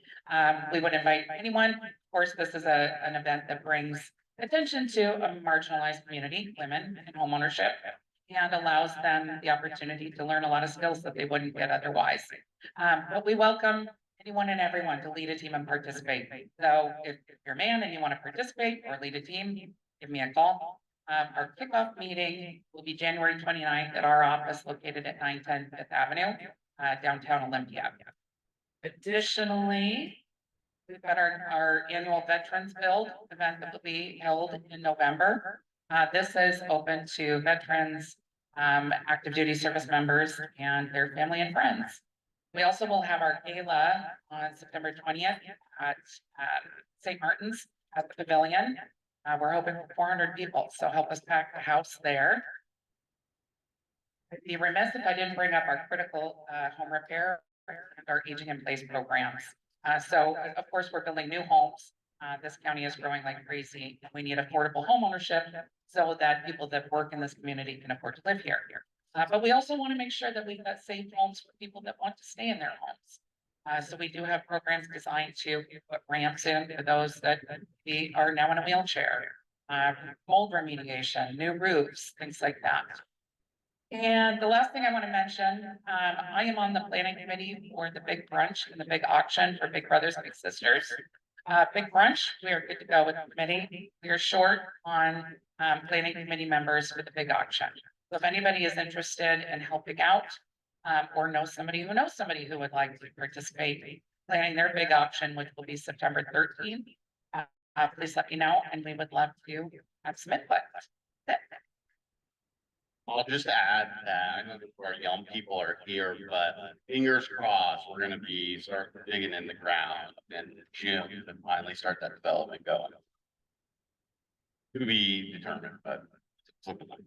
We would invite anyone. Of course, this is an event that brings attention to a marginalized community, women in homeownership, and allows them the opportunity to learn a lot of skills that they wouldn't get otherwise. But we welcome anyone and everyone to lead a team and participate. So if you're a man and you want to participate or lead a team, give me a call. Our kickoff meeting will be January 29th at our office located at 910 Fifth Avenue, downtown Olympia. Additionally, We've got our annual Veterans Build event that will be held in November. This is open to veterans, active duty service members and their family and friends. We also will have our gala on September 20th at St. Martin's at the Pavilion. We're hoping for 400 people, so help us pack the house there. I'd be remiss if I didn't bring up our critical home repair and our aging in place programs. So of course, we're building new homes. This county is growing like crazy. We need affordable home ownership so that people that work in this community can afford to live here. But we also want to make sure that we've got safe homes for people that want to stay in their homes. So we do have programs designed to put ramps in for those that are now in a wheelchair, mold remediation, new roofs, things like that. And the last thing I want to mention, I am on the planning committee for the big brunch and the big auction for Big Brothers Big Sisters. Big brunch, we are good to go with the committee. We are short on planning committee members for the big auction. So if anybody is interested in helping out, or knows somebody who would like to participate in planning their big auction, which will be September 13th, please let me know, and we would love to have some input. I'll just add that I know our young people are here, but fingers crossed, we're gonna start digging in the ground in June and finally start that development going. To be determined, but it's looking like.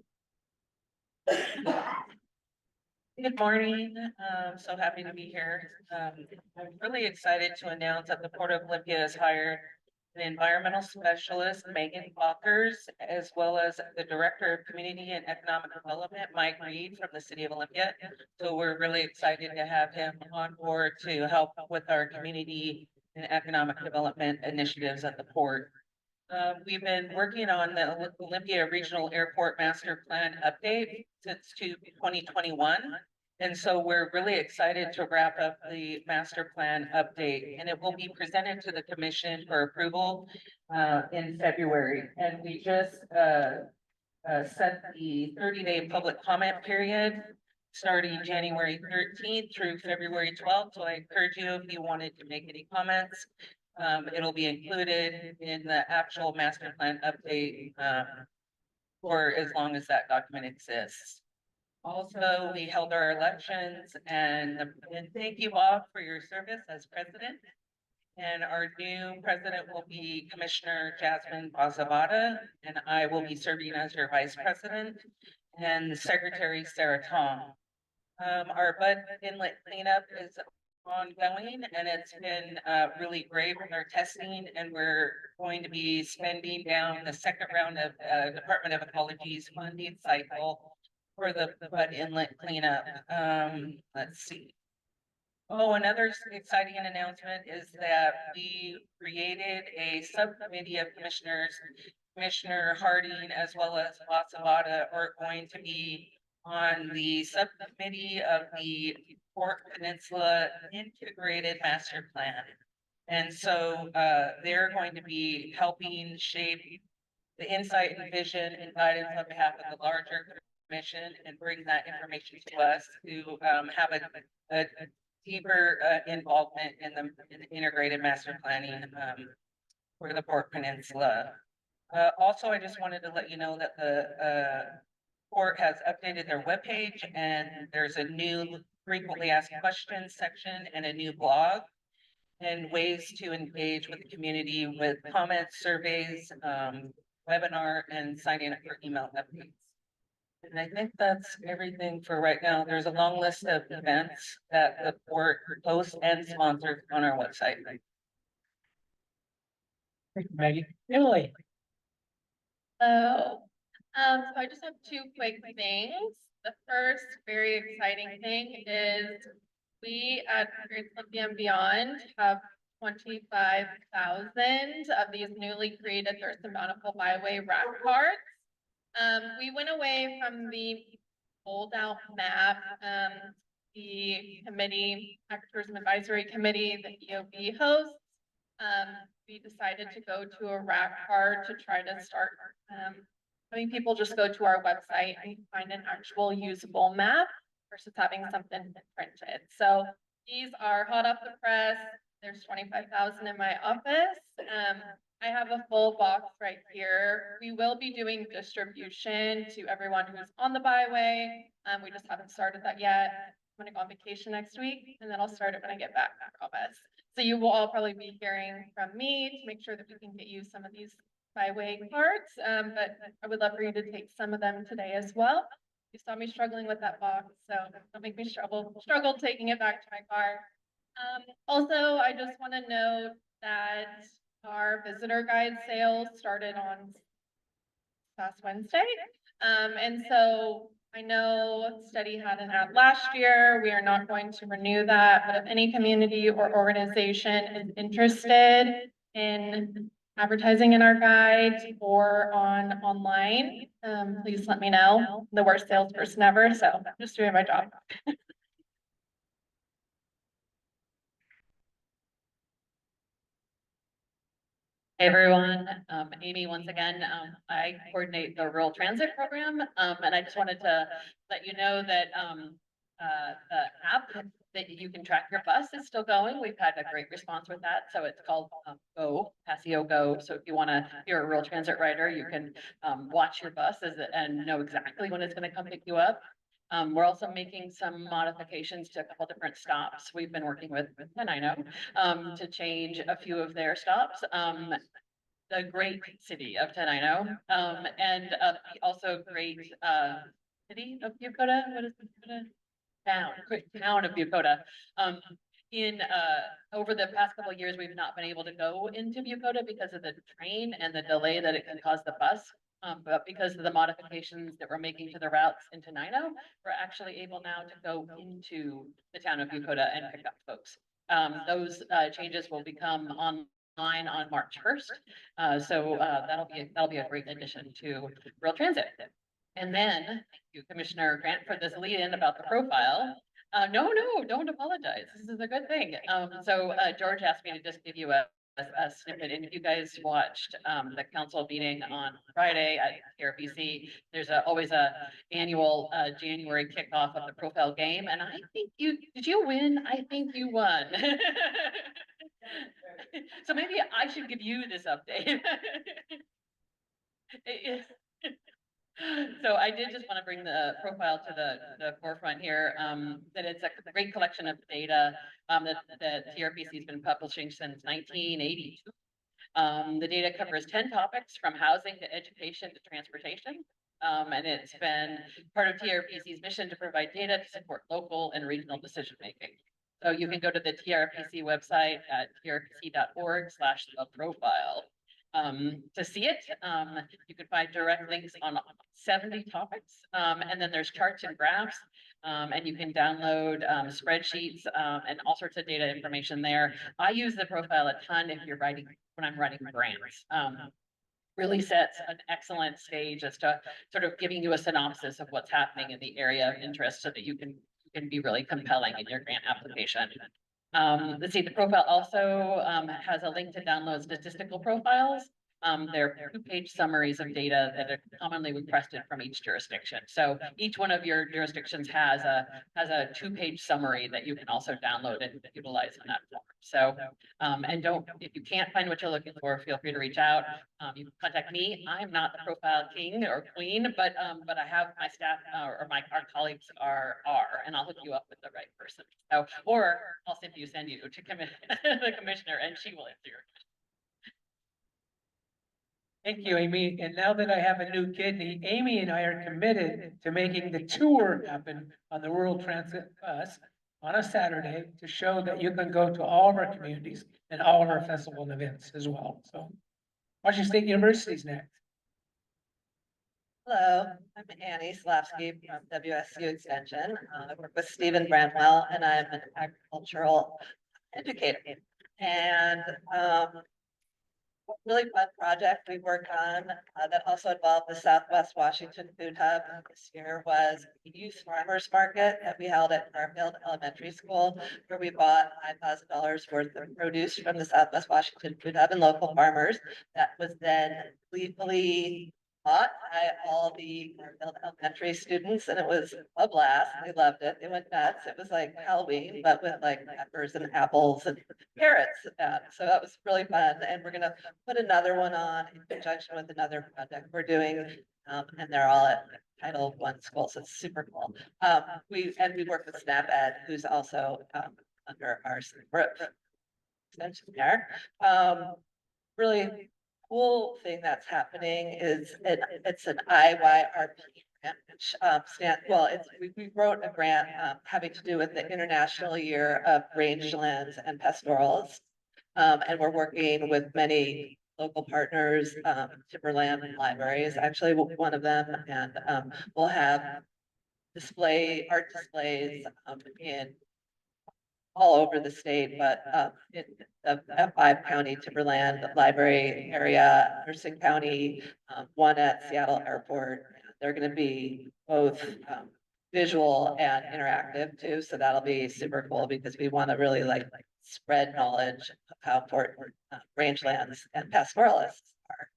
Good morning. So happy to be here. I'm really excited to announce that the Port of Olympia has hired the environmental specialist, Megan Fockers, as well as the Director of Community and Economic Development, Mike Reed from the City of Olympia. So we're really excited to have him on board to help with our community and economic development initiatives at the port. We've been working on the Olympia Regional Airport Master Plan update since 2021. And so we're really excited to wrap up the master plan update, and it will be presented to the commission for approval in February. And we just set the 30-day public comment period starting January 13th through February 12th. So I encourage you, if you wanted to make any comments, it'll be included in the actual master plan update for as long as that document exists. Also, we held our elections and thank you all for your service as president. And our new president will be Commissioner Jasmine Bazavada, and I will be serving as your vice president, and Secretary Sarah Tong. Our Bud Inlet cleanup is ongoing, and it's been really great with our testing, and we're going to be spending down the second round of Department of Ecology's funding cycle for the Bud Inlet cleanup. Let's see. Oh, another exciting announcement is that we created a subcommittee of commissioners. Commissioner Harding as well as Bazavada are going to be on the subcommittee of the Port Peninsula Integrated Master Plan. And so they're going to be helping shape the insight and vision and guidance on behalf of the larger commission and bring that information to us to have a deeper involvement in the integrated master planning for the Port Peninsula. Also, I just wanted to let you know that the port has updated their webpage, and there's a new frequently asked questions section and a new blog and ways to engage with the community with comments, surveys, webinar, and signing up for email updates. And I think that's everything for right now. There's a long list of events that the port hosts and sponsors on our website. Thank you, Maggie. Emily. So I just have two quick things. The first very exciting thing is we at Great Olympia and Beyond have 25,000 of these newly created Thirst and Bountiful Byway rack cards. We went away from the fold out map, the committee, Tourism Advisory Committee, the EOB hosts. We decided to go to a rack card to try to start having people just go to our website and find an actual usable map versus having something printed. So these are hot off the press. there's 25,000 in my office. I have a full box right here. We will be doing distribution to everyone who's on the byway. We just haven't started that yet. I'm gonna go on vacation next week, and then I'll start it when I get back, I promise. So you will all probably be hearing from me to make sure that we can get you some of these byway cards. But I would love for you to take some of them today as well. You saw me struggling with that box, so don't make me struggle taking it back to my car. Also, I just want to note that our visitor guide sales started on last Wednesday. And so I know STEDI had an ad last year. We are not going to renew that, but if any community or organization is interested in advertising in our guides or online, please let me know. The worst salesperson ever, so I'm just doing my job. Hey everyone, Amy, once again, I coordinate the rural transit program, and I just wanted to let you know that, the app that you can track your bus is still going. We've had a great response with that, so it's called, Go, Passio Go. So if you wanna, if you're a rural transit rider, you can, watch your bus and know exactly when it's gonna come pick you up. We're also making some modifications to a couple different stops. We've been working with Tenino, to change a few of their stops. The great city of Tenino, and also great city of Bucota. What is it? Great town of Bucota. In over the past couple of years, we've not been able to go into Bucota because of the train and the delay that it can cause the bus. But because of the modifications that we're making to the routes into Tenino, we're actually able now to go into the town of Bucota and pick up folks. Those changes will become online on March 1st. So that'll be a great addition to rural transit. And then, thank you, Commissioner Grant, for this lead in about the profile. No, don't apologize. This is a good thing. So George asked me to just give you a snippet. And if you guys watched the council meeting on Friday at TRPC, there's always a annual January kickoff of the profile game. And I think did you win? I think you won. So maybe I should give you this update. So I did just want to bring the profile to the forefront here, that it's a great collection of data that TRPC has been publishing since 1982. The data covers 10 topics from housing to education to transportation. And it's been part of TRPC's mission to provide data to support local and regional decision making. So you can go to the TRPC website at trpc.org/the-profile. To see it, you can find direct links on 70 topics, and then there's charts and graphs, and you can download spreadsheets and all sorts of data information there. I use the profile a ton when I'm writing grants. Really sets an excellent stage as to sort of giving you a synopsis of what's happening in the area of interest so that you can be really compelling in your grant application. Let's see, the profile also has a link to download statistical profiles. They're 2-page summaries of data that are commonly requested from each jurisdiction. So each one of your jurisdictions has a 2-page summary that you can also download and utilize in that form. So, and if you can't find what you're looking for, feel free to reach out. You can contact me. I'm not the profile king or queen, but I have my staff or our colleagues are, and I'll hook you up with the right person. So, or I'll send you to the commissioner and she will answer your question. Thank you, Amy. And now that I have a new kidney, Amy and I are committed to making the tour happen on the rural transit bus on a Saturday to show that you can go to all of our communities and all of our festival and events as well. So Washington State University is next. Hello, I'm Annie Slavsky from WSU Extension. I work with Stephen Brandwell and I'm an agricultural educator. And really fun project we worked on that also involved the Southwest Washington Food Hub. This year was the youth farmers market that we held at Garfield Elementary School, where we bought $5,000 worth of produce from the Southwest Washington Food Hub and local farmers. That was then legally taught by all the Garfield elementary students, and it was a blast. They loved it. They went nuts. It was like Halloween, but with like peppers and apples and carrots. So that was really fun. And we're gonna put another one on in conjunction with another project we're doing. And they're all at Title I school, so it's super cool. We work with Snap Ed, who's also under our roof extension there. Really cool thing that's happening is it's an IYRP grant, which we wrote a grant having to do with the International Year of Rangelands and Pastorals. And we're working with many local partners, timberland libraries, actually one of them, and we'll have art displays in all over the state, but in the F5 County Timberland Library area, Nursing County, one at Seattle Airport. They're gonna be both visual and interactive too, so that'll be super cool because we wanna really like spread knowledge of how important rangelands and pastoralists are,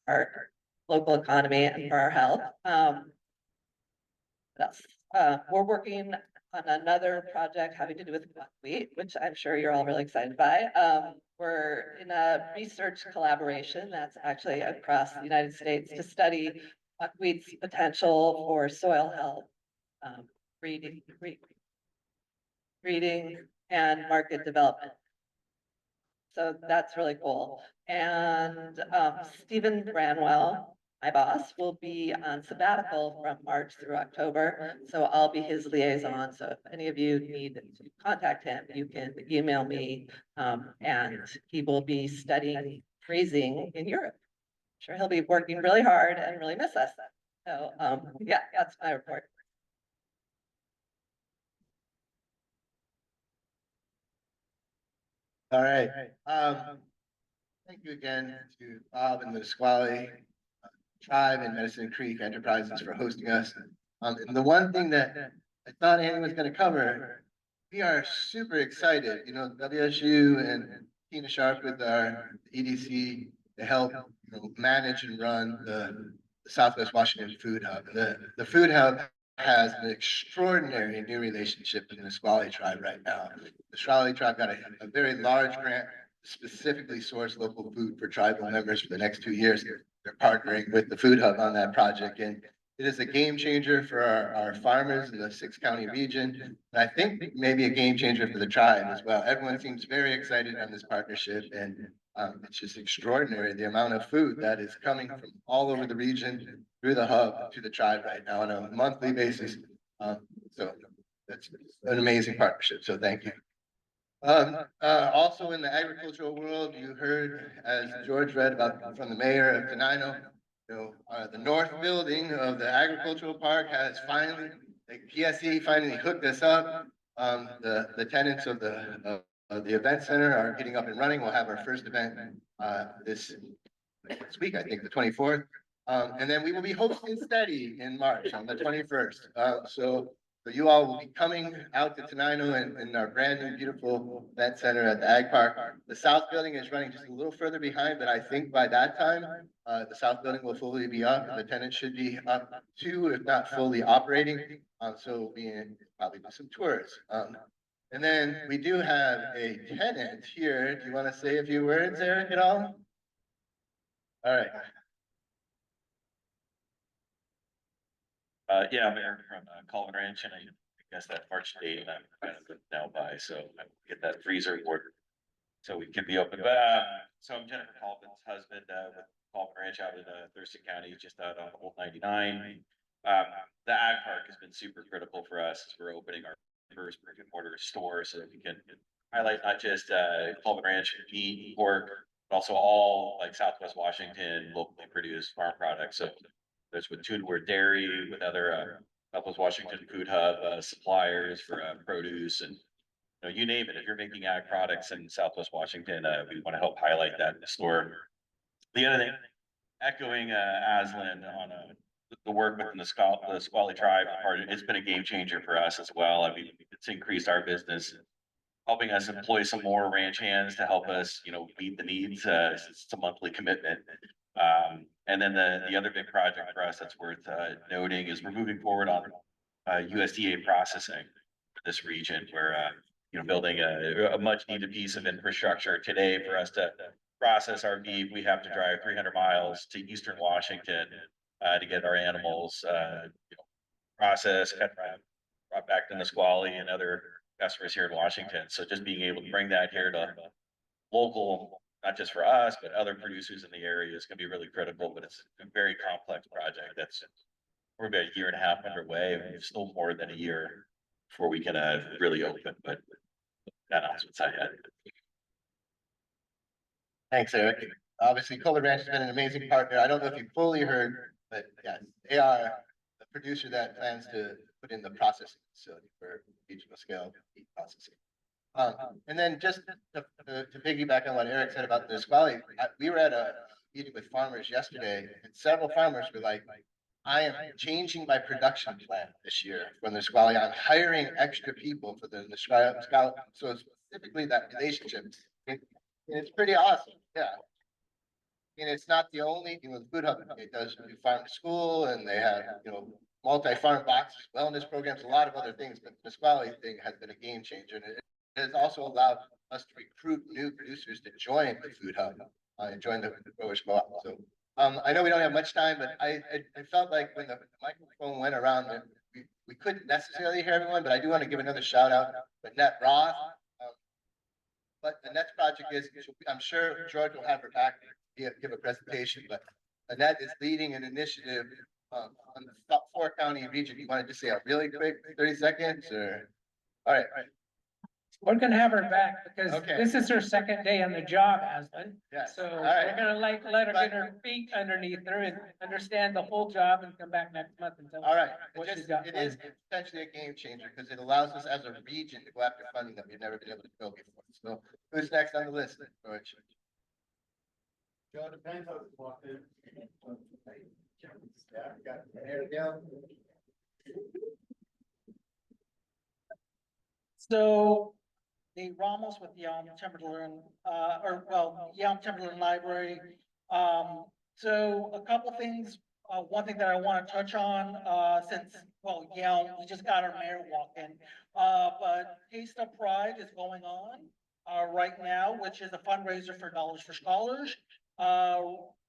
our local economy and for our health. What else? We're working on another project having to do with buckwheat, which I'm sure you're all really excited by. We're in a research collaboration that's actually across the United States to study buckwheat's potential for soil health, breeding and market development. So that's really cool. And Stephen Branwell, my boss, will be on sabbatical from March through October. So I'll be his liaison. So if any of you need to contact him, you can email me. And he will be studying freezing in Europe. I'm sure he'll be working really hard and really miss us. So yeah, that's my report. All right. Thank you again to Bob and the Nisqually Tribe and Medicine Creek Enterprises for hosting us. And the one thing that I thought Annie was going to cover, we are super excited. You know, WSU and Tina Sharp with our EDC to help manage and run the Southwest Washington Food Hub. The Food Hub has an extraordinary new relationship with the Nisqually Tribe right now. The Nisqually Tribe got a very large grant to specifically source local food for tribal members for the next 2 years. They're partnering with the Food Hub on that project, and it is a game changer for our farmers in the 6-county region. And I think maybe a game changer for the tribe as well. Everyone seems very excited on this partnership, and it's just extraordinary the amount of food that is coming from all over the region through the hub to the tribe right now on a monthly basis. So that's an amazing partnership. So thank you. Also in the agricultural world, you heard, as George read about from the mayor of Tenino, the north building of the agricultural park has finally, the PSE finally hooked us up. The tenants of the event center are getting up and running. We'll have our first event this week, I think the 24th. And then we will be hosting STEDI in March on the 21st. So you all will be coming out to Tenino in our brand new beautiful event center at the Ag Park. The south building is running just a little further behind, but I think by that time, the south building will fully be up. The tenants should be up too, if not fully operating. So we'll be probably do some tours. And then we do have a tenant here. Do you want to say a few words, Eric, at all? All right. Yeah, I'm Eric from Colvin Ranch, and I guess that March date I'm kind of now by, so I get that freezer ordered so we can be open. But so I'm Jennifer Colvin's husband with Colvin Ranch out in Thurston County, just out on Old 99. The Ag Park has been super critical for us as we're opening our first brick and mortar store, so that we can highlight not just Colvin Ranch meat, pork, but also all like Southwest Washington locally produced farm products. So there's with Tuneward Dairy, with other Southwest Washington Food Hub suppliers for produce, and you name it. If you're making ag products in Southwest Washington, we want to help highlight that in the store. The other thing, echoing Aslan on the work within the Squally Tribe, it's been a game changer for us as well. I mean, it's increased our business, helping us employ some more ranch hands to help us, meet the needs. It's a monthly commitment. And then the other big project for us that's worth noting is we're moving forward on USDA processing for this region where building a much needed piece of infrastructure today for us to process our beef. We have to drive 300 miles to Eastern Washington to get our animals processed, brought back to Nisqually and other customers here in Washington. So just being able to bring that here to local, not just for us, but other producers in the area is gonna be really critical, but it's a very complex project that's we're about a year and a half underway. We've still more than a year before we can really open, but that announcement I had. Thanks, Eric. Obviously, Kohler Ranch has been an amazing partner. I don't know if you fully heard, but yeah, they are the producer that plans to put in the processing facility for regional scale meat processing. And then just to piggyback on what Eric said about the Nisqually, we were at a meeting with farmers yesterday, and several farmers were like, I am changing my production plan this year from the Nisqually. I'm hiring extra people for the Nisqually. So specifically that relationship, it's pretty awesome. Yeah. And it's not the only thing with Food Hub. It does farm to school, and they have, multi-farm boxes, wellness programs, a lot of other things, but the Nisqually thing has been a game changer. And it has also allowed us to recruit new producers to join the Food Hub and join the growers co-op. So I know we don't have much time, but I felt like when the microphone went around, we couldn't necessarily hear everyone, but I do want to give another shout out to Annette Roth. But the next project is, I'm sure George will have her back to give a presentation, but Annette is leading an initiative on the 4-county region. You wanted to say a really quick 30 seconds or? All right. We're gonna have her back because Okay. this is her second day on the job, Aslan. Yes. So All right. we're gonna let her get her feet underneath her and understand the whole job and come back next month and tell All us right. what It she's got. it is essentially a game changer because it allows us as a region to go after funding that we've never been able to go before. So who's next on the list? George. Joe DePento is walking. So the Ramos with Yelm Timberland, Yelm Timberland Library. So a couple things. One thing that I want to touch on, Yelm, we just got our mayor walk-in. But Taste of Pride is going on right now, which is a fundraiser for Dollars for Scholars.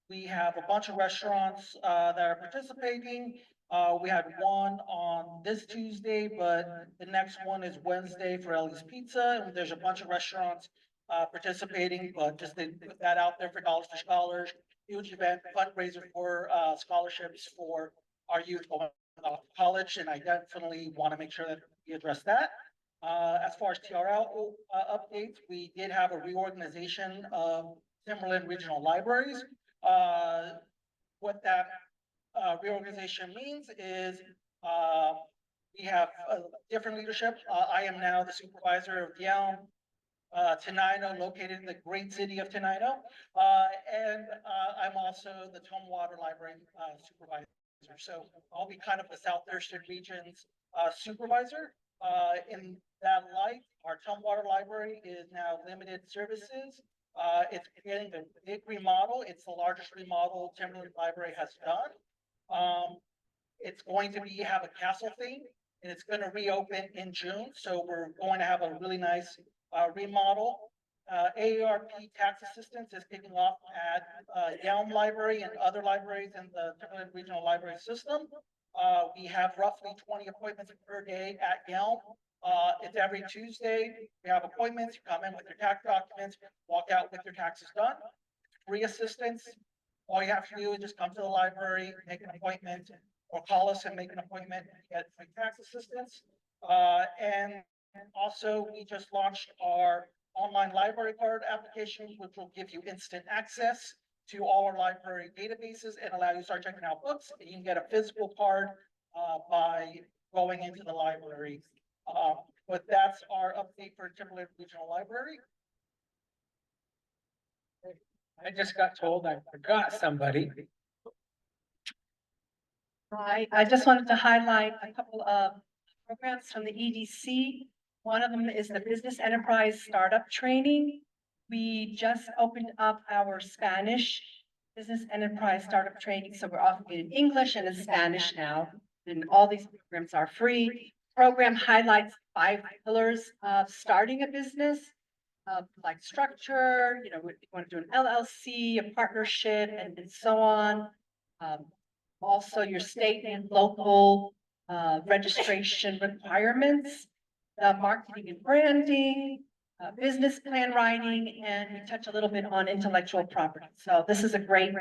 We have a bunch of restaurants that are participating. We had one on this Tuesday, but the next one is Wednesday for Ellie's Pizza. And there's a bunch of restaurants participating, but just to put that out there for Dollars for Scholars. Huge event, fundraiser for scholarships for our youth going off to college, and I definitely want to make sure that we address that. As far as TRL updates, we did have a reorganization of Timberland Regional Libraries. What that reorganization means is we have different leadership. I am now the supervisor of Yelm, Tenino, located in the great city of Tenino. And I'm also the Tumwater Library supervisor. So I'll be kind of the Southeastern region's supervisor. In that light, our Tumwater Library is now limited services. It's getting the big remodel. It's the largest remodel Timberland Library has done. It's going to have a castle theme, and it's going to reopen in June. So we're going to have a really nice remodel. AARP tax assistance is kicking off at Yelm Library and other libraries in the Timberland Regional Library system. We have roughly 20 appointments per day at Yelm. It's every Tuesday. We have appointments. You come in with your tax documents, walk out with your taxes done. Free assistance. All you have to do is just come to the library, make an appointment, or call us and make an appointment to get free tax assistance. And also, we just launched our online library card application, which will give you instant access to all our library databases and allow you to start checking out books. You can get a physical card by going into the library. But that's our update for Timberland Regional Library. I just got told I forgot somebody. I just wanted to highlight a couple of programs from the EDC. One of them is the Business Enterprise Startup Training. We just opened up our Spanish business enterprise startup training. So we're offering it in English and in Spanish now. And all these programs are free. Program highlights 5 pillars of starting a business, like structure, you know, you want to do an LLC, a partnership, and so on. Also your state and local registration requirements, marketing and branding, business plan writing, and we touch a little bit on intellectual property. So this is a great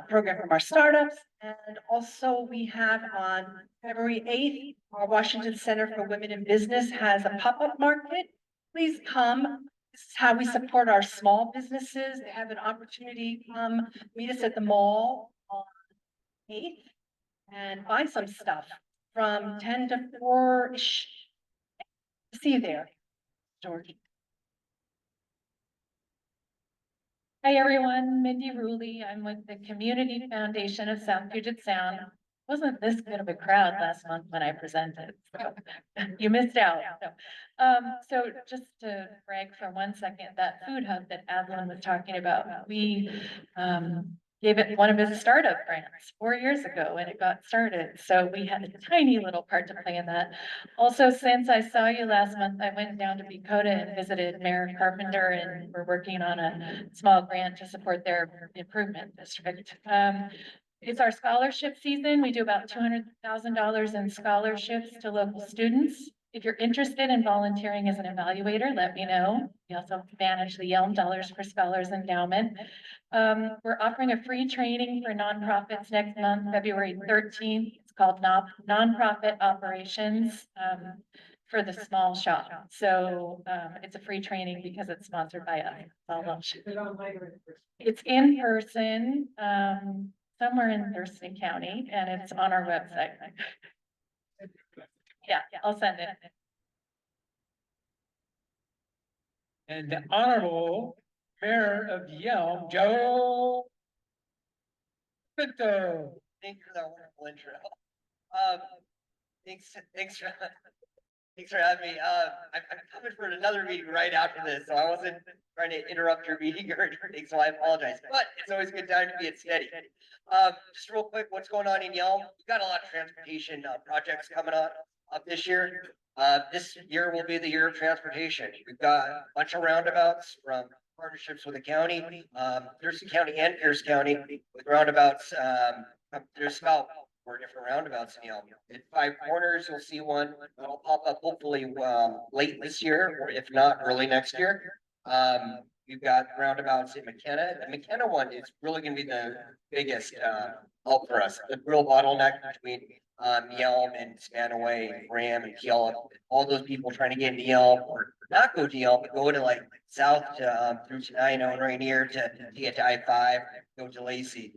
program from our startups. And also we have on February 8th, our Washington Center for Women in Business has a pop-up market. Please come. This is how we support our small businesses. They have an opportunity to come meet us at the mall on 8th and buy some stuff from 10 to 4-ish. See you there, George. Hi, everyone. Mindy Ruley. I'm with the Community Foundation of South Puget Sound. Wasn't this good of a crowd last month when I presented? So you missed out. So just to brag for 1 second, that food hub that Adeline was talking about, we gave it one of his startup grants 4 years ago and it got started. So we had a tiny little part to play in that. Also, since I saw you last month, I went down to Dakota and visited Mayor Carpenter, and we're working on a small grant to support their improvement district. It's our scholarship season. We do about $200,000 in scholarships to local students. If you're interested in volunteering as an evaluator, let me know. We also manage the Yelm Dollars for Scholars Endowment. We're offering a free training for nonprofits next month, February 13th. It's called Nonprofit Operations for the Small Shop. So it's a free training because it's sponsored by us. It's in person, somewhere in Thurston County, and it's on our website. Yeah, I'll send it. And the Honorable Mayor of Yelm, Joe Pinto. Thank you for that wonderful intro. Thanks for having me. I'm coming for another meeting right after this, so I wasn't trying to interrupt your meeting or anything, so I apologize. But it's always a good time to be at STEDI. Just real quick, what's going on in Yelm? We've got a lot of transportation projects coming up this year. This year will be the year of transportation. We've got a bunch of roundabouts from partnerships with the county, Thurston County and Pierce County with roundabouts. There's about 4 different roundabouts in Yelm. At 5 Corners, you'll see one that'll pop up hopefully late this year, or if not early next year. We've got roundabouts in McKenna. The McKenna one is really going to be the biggest help for us. The real bottleneck between Yelm and Spanaway, Graham and Keala, all those people trying to get into Yelm or not go to Yelm, but go to like south to through Tenino and Rainier to get to I-5, go to Lacey.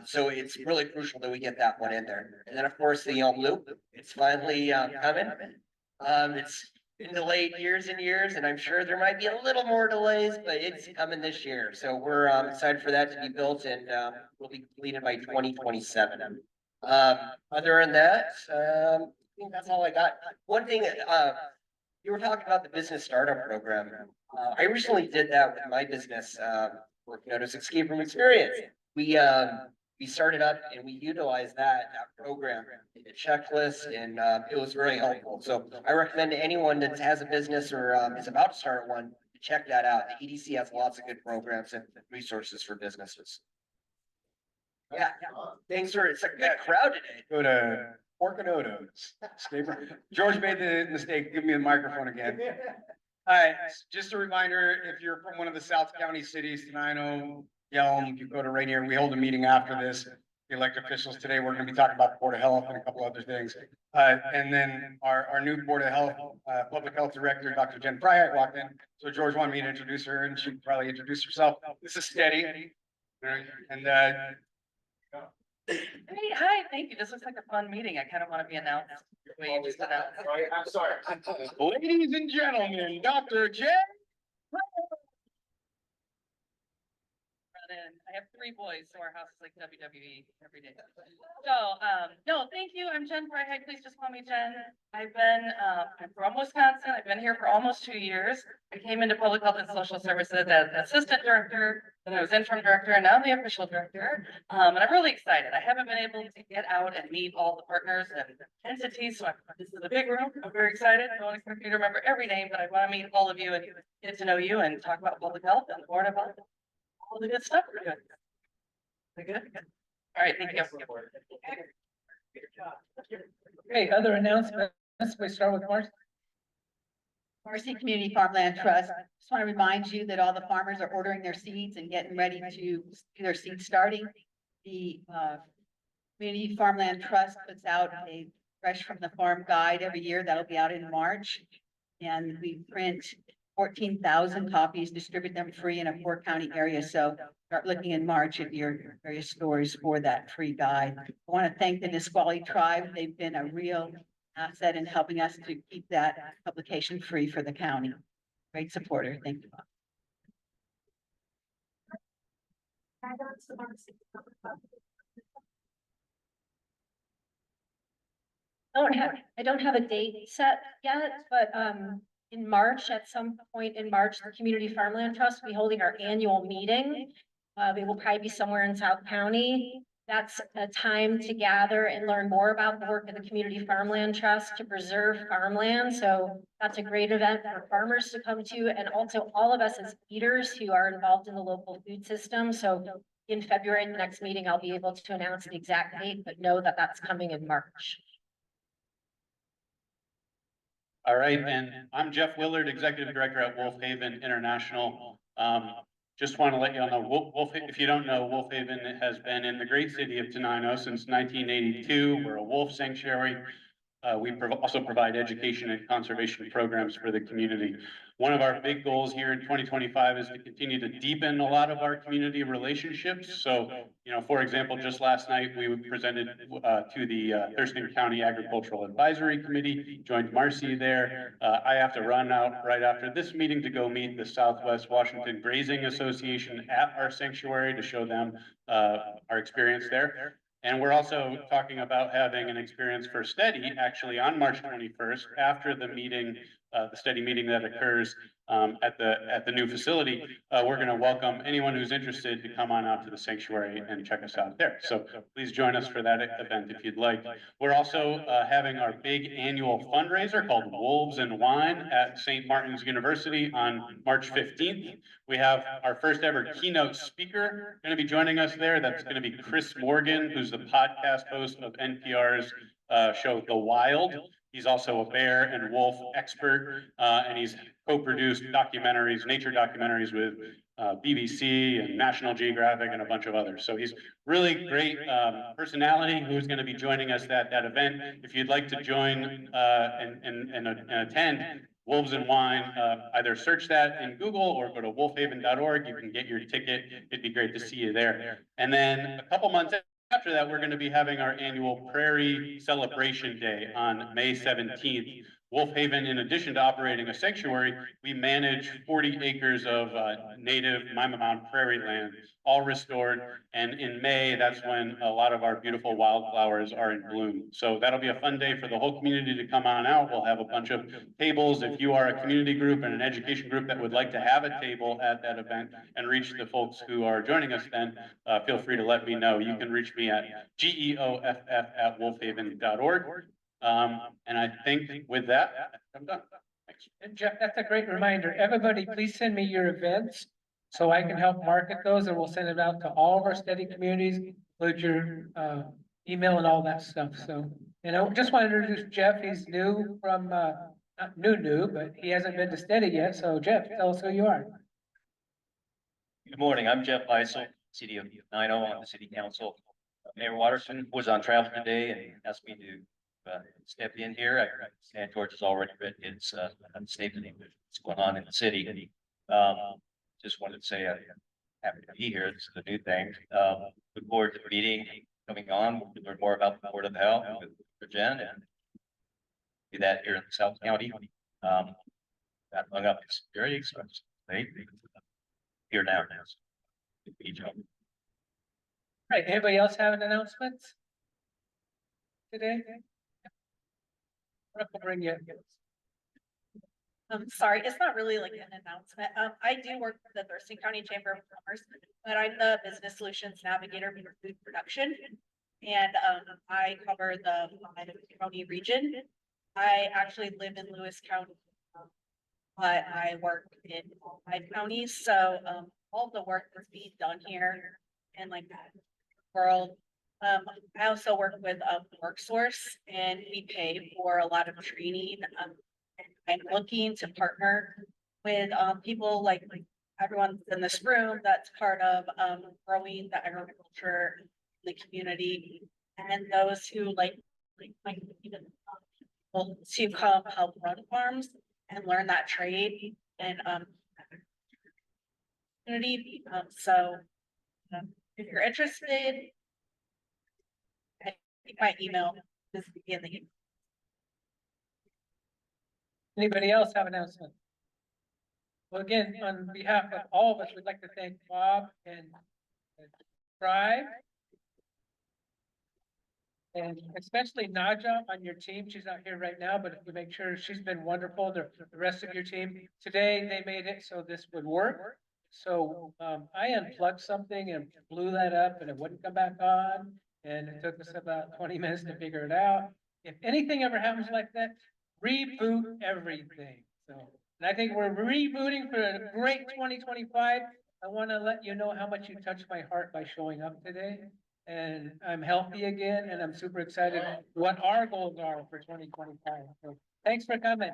So it's really crucial that we get that one in there. And then of course the Yelm Loop, it's finally coming. It's been delayed years and years, and I'm sure there might be a little more delays, but it's coming this year. So we're excited for that to be built, and will be completed by 2027. Other than that, I think that's all I got. One thing, you were talking about the business startup program. I recently did that with my business, working out as Escape Room Experience. We started up and we utilized that program, a checklist, and it was very helpful. So I recommend to anyone that has a business or is about to start one, to check that out. The EDC has lots of good programs and resources for businesses. Yeah, thanks for, it's a good crowd today. Go to Porcanotos. George made the mistake. Give me the microphone again. All right, just a reminder, if you're from one of the South County cities, Tenino, Yelm, you go to Rainier. We hold a meeting after this. The elected officials today, we're going to be talking about the Board of Health and a couple other things. And then our new Board of Health, Public Health Director, Dr. Jen Fryhart walked in. So George wanted me to introduce her, and she can probably introduce herself. This is STEDI. And Hey, hi, thank you. This looks like a fun meeting. I kind of want to be announced. I'm sorry. Ladies and gentlemen, Dr. Jen. I have 3 boys, so our house is like WWE every day. So No, thank you. I'm Jen Bright. Please just call me Jen. I've been, I'm from Wisconsin. I've been here for almost 2 years. I came into public health and social services as assistant director, then I was interim director, and now I'm the official director. And I'm really excited. I haven't been able to get out and meet all the partners and entities, so this is a big room. I'm very excited. I don't expect you to remember every name, but I want to meet all of you and get to know you and talk about public health and the board of health. All the good stuff we're doing. We good? All right, thank you. Okay, other announcements? We start with Marcy. Marcy Community Farmland Trust, just want to remind you that all the farmers are ordering their seeds and getting ready to do their seed starting. The Community Farmland Trust puts out a Fresh from the Farm guide every year. That'll be out in March. And we print 14,000 copies, distribute them free in a 4-county area. So start looking in March at your various stores for that free guide. I want to thank the Nisqually tribe. They've been a real asset in helping us to keep that publication free for the county. Great supporter. Thank you. I don't have a date set yet, but in March, at some point in March, the Community Farmland Trust will be holding our annual meeting. It will probably be somewhere in South County. That's a time to gather and learn more about the work of the Community Farmland Trust to preserve farmland. So that's a great event for farmers to come to, and also all of us as eaters who are involved in the local food system. So in February, the next meeting, I'll be able to announce the exact date, but know that that's coming in March. All right, and I'm Jeff Willard, Executive Director at Wolf Haven International. Just want to let you all know, if you don't know, Wolf Haven has been in the great city of Tenino since 1982. We're a wolf sanctuary. We also provide education and conservation programs for the community. One of our big goals here in 2025 is to continue to deepen a lot of our community relationships. So, for example, just last night, we presented to the Thurston County Agricultural Advisory Committee, joined Marcy there. I have to run out right after this meeting to go meet the Southwest Washington Grazing Association at our sanctuary to show them our experience there. And we're also talking about having an experience for STEDI actually on March 21st after the meeting, the STEDI meeting that occurs at the new facility. We're going to welcome anyone who's interested to come on out to the sanctuary and check us out there. So please join us for that event if you'd like. We're also having our big annual fundraiser called Wolves and Wine at St. Martin's University on March 15th. We have our first ever keynote speaker going to be joining us there. That's going to be Chris Morgan, who's the podcast host of NPR's show The Wild. He's also a bear and wolf expert, and he's co-produced documentaries, nature documentaries with BBC and National Geographic and a bunch of others. So he's really great personality who's going to be joining us at that event. If you'd like to join and attend Wolves and Wine, either search that in Google or go to wolfhaven.org. You can get your ticket. It'd be great to see you there. And then a couple months after that, we're going to be having our annual Prairie Celebration Day on May 17th. Wolf Haven, in addition to operating a sanctuary, we manage 40 acres of native Mimamount prairie land, all restored. And in May, that's when a lot of our beautiful wildflowers are in bloom. So that'll be a fun day for the whole community to come on out. We'll have a bunch of tables. If you are a community group and an education group that would like to have a table at that event and reach the folks who are joining us then, feel free to let me know. You can reach me at geoff@wolfhaven.org. And I think with that, I'm done. Thanks. And Jeff, that's a great reminder. Everybody, please send me your events so I can help market those, and we'll send it out to all of our STEDI communities, include your email and all that stuff. So, and I just want to introduce Jeff. He's new from, not new, but he hasn't been to STEDI yet. So Jeff, tell us who you are. Good morning. I'm Jeff Beisel, City of Tenino on the City Council. Mayor Watterson was on travel today and asked me to step in here. Stan George has already written his statement of what's going on in the city. Just wanted to say I'm happy to be here. This is a new thing. Look forward to the meeting coming on. We'll learn more about the Board of Health with Jen and do that here in South County. That hung up is very expensive. Here now. Right. Anybody else have an announcement? today? We'll bring you. Sorry, it's not really like an announcement. I do work for the Thurston County Chamber of Commerce, but I'm the Business Solutions Navigator for food production. And, I cover the Idaho County region. I actually live in Lewis County. But I work in all 5 counties, so, all the work that's being done here and like that world. I also work with, WorkSource and we pay for a lot of training, I'm looking to partner with people like everyone in this room that's part of growing the agriculture in the community. And those who like even people to come help run farms and learn that trade and community. So if you're interested, I think my email is in the. Anybody else have an announcement? Well, again, on behalf of all of us, we'd like to thank Bob and Tribe. And especially Naja on your team. She's not here right now, but if you make sure, she's been wonderful. The rest of your team. Today, they made it so this would work. So I unplugged something and blew that up and it wouldn't come back on. And it took us about 20 minutes to figure it out. If anything ever happens like that, reboot everything. So, and I think we're rebooting for a great 2025. I want to let you know how much you touched my heart by showing up today. And I'm healthy again, and I'm super excited what our goals are for 2025. So thanks for coming.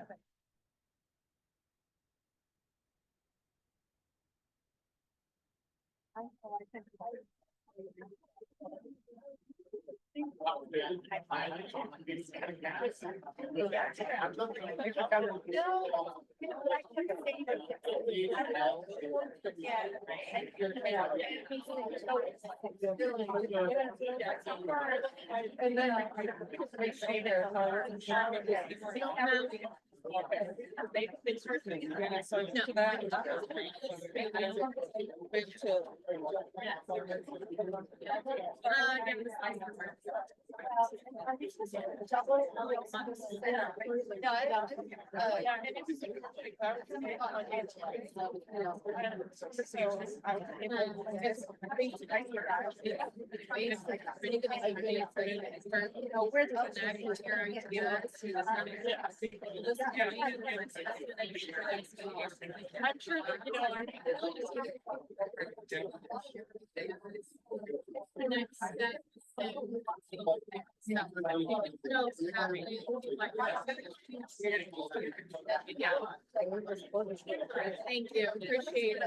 I'm sure that, you know, the next step. Thank you, appreciate it.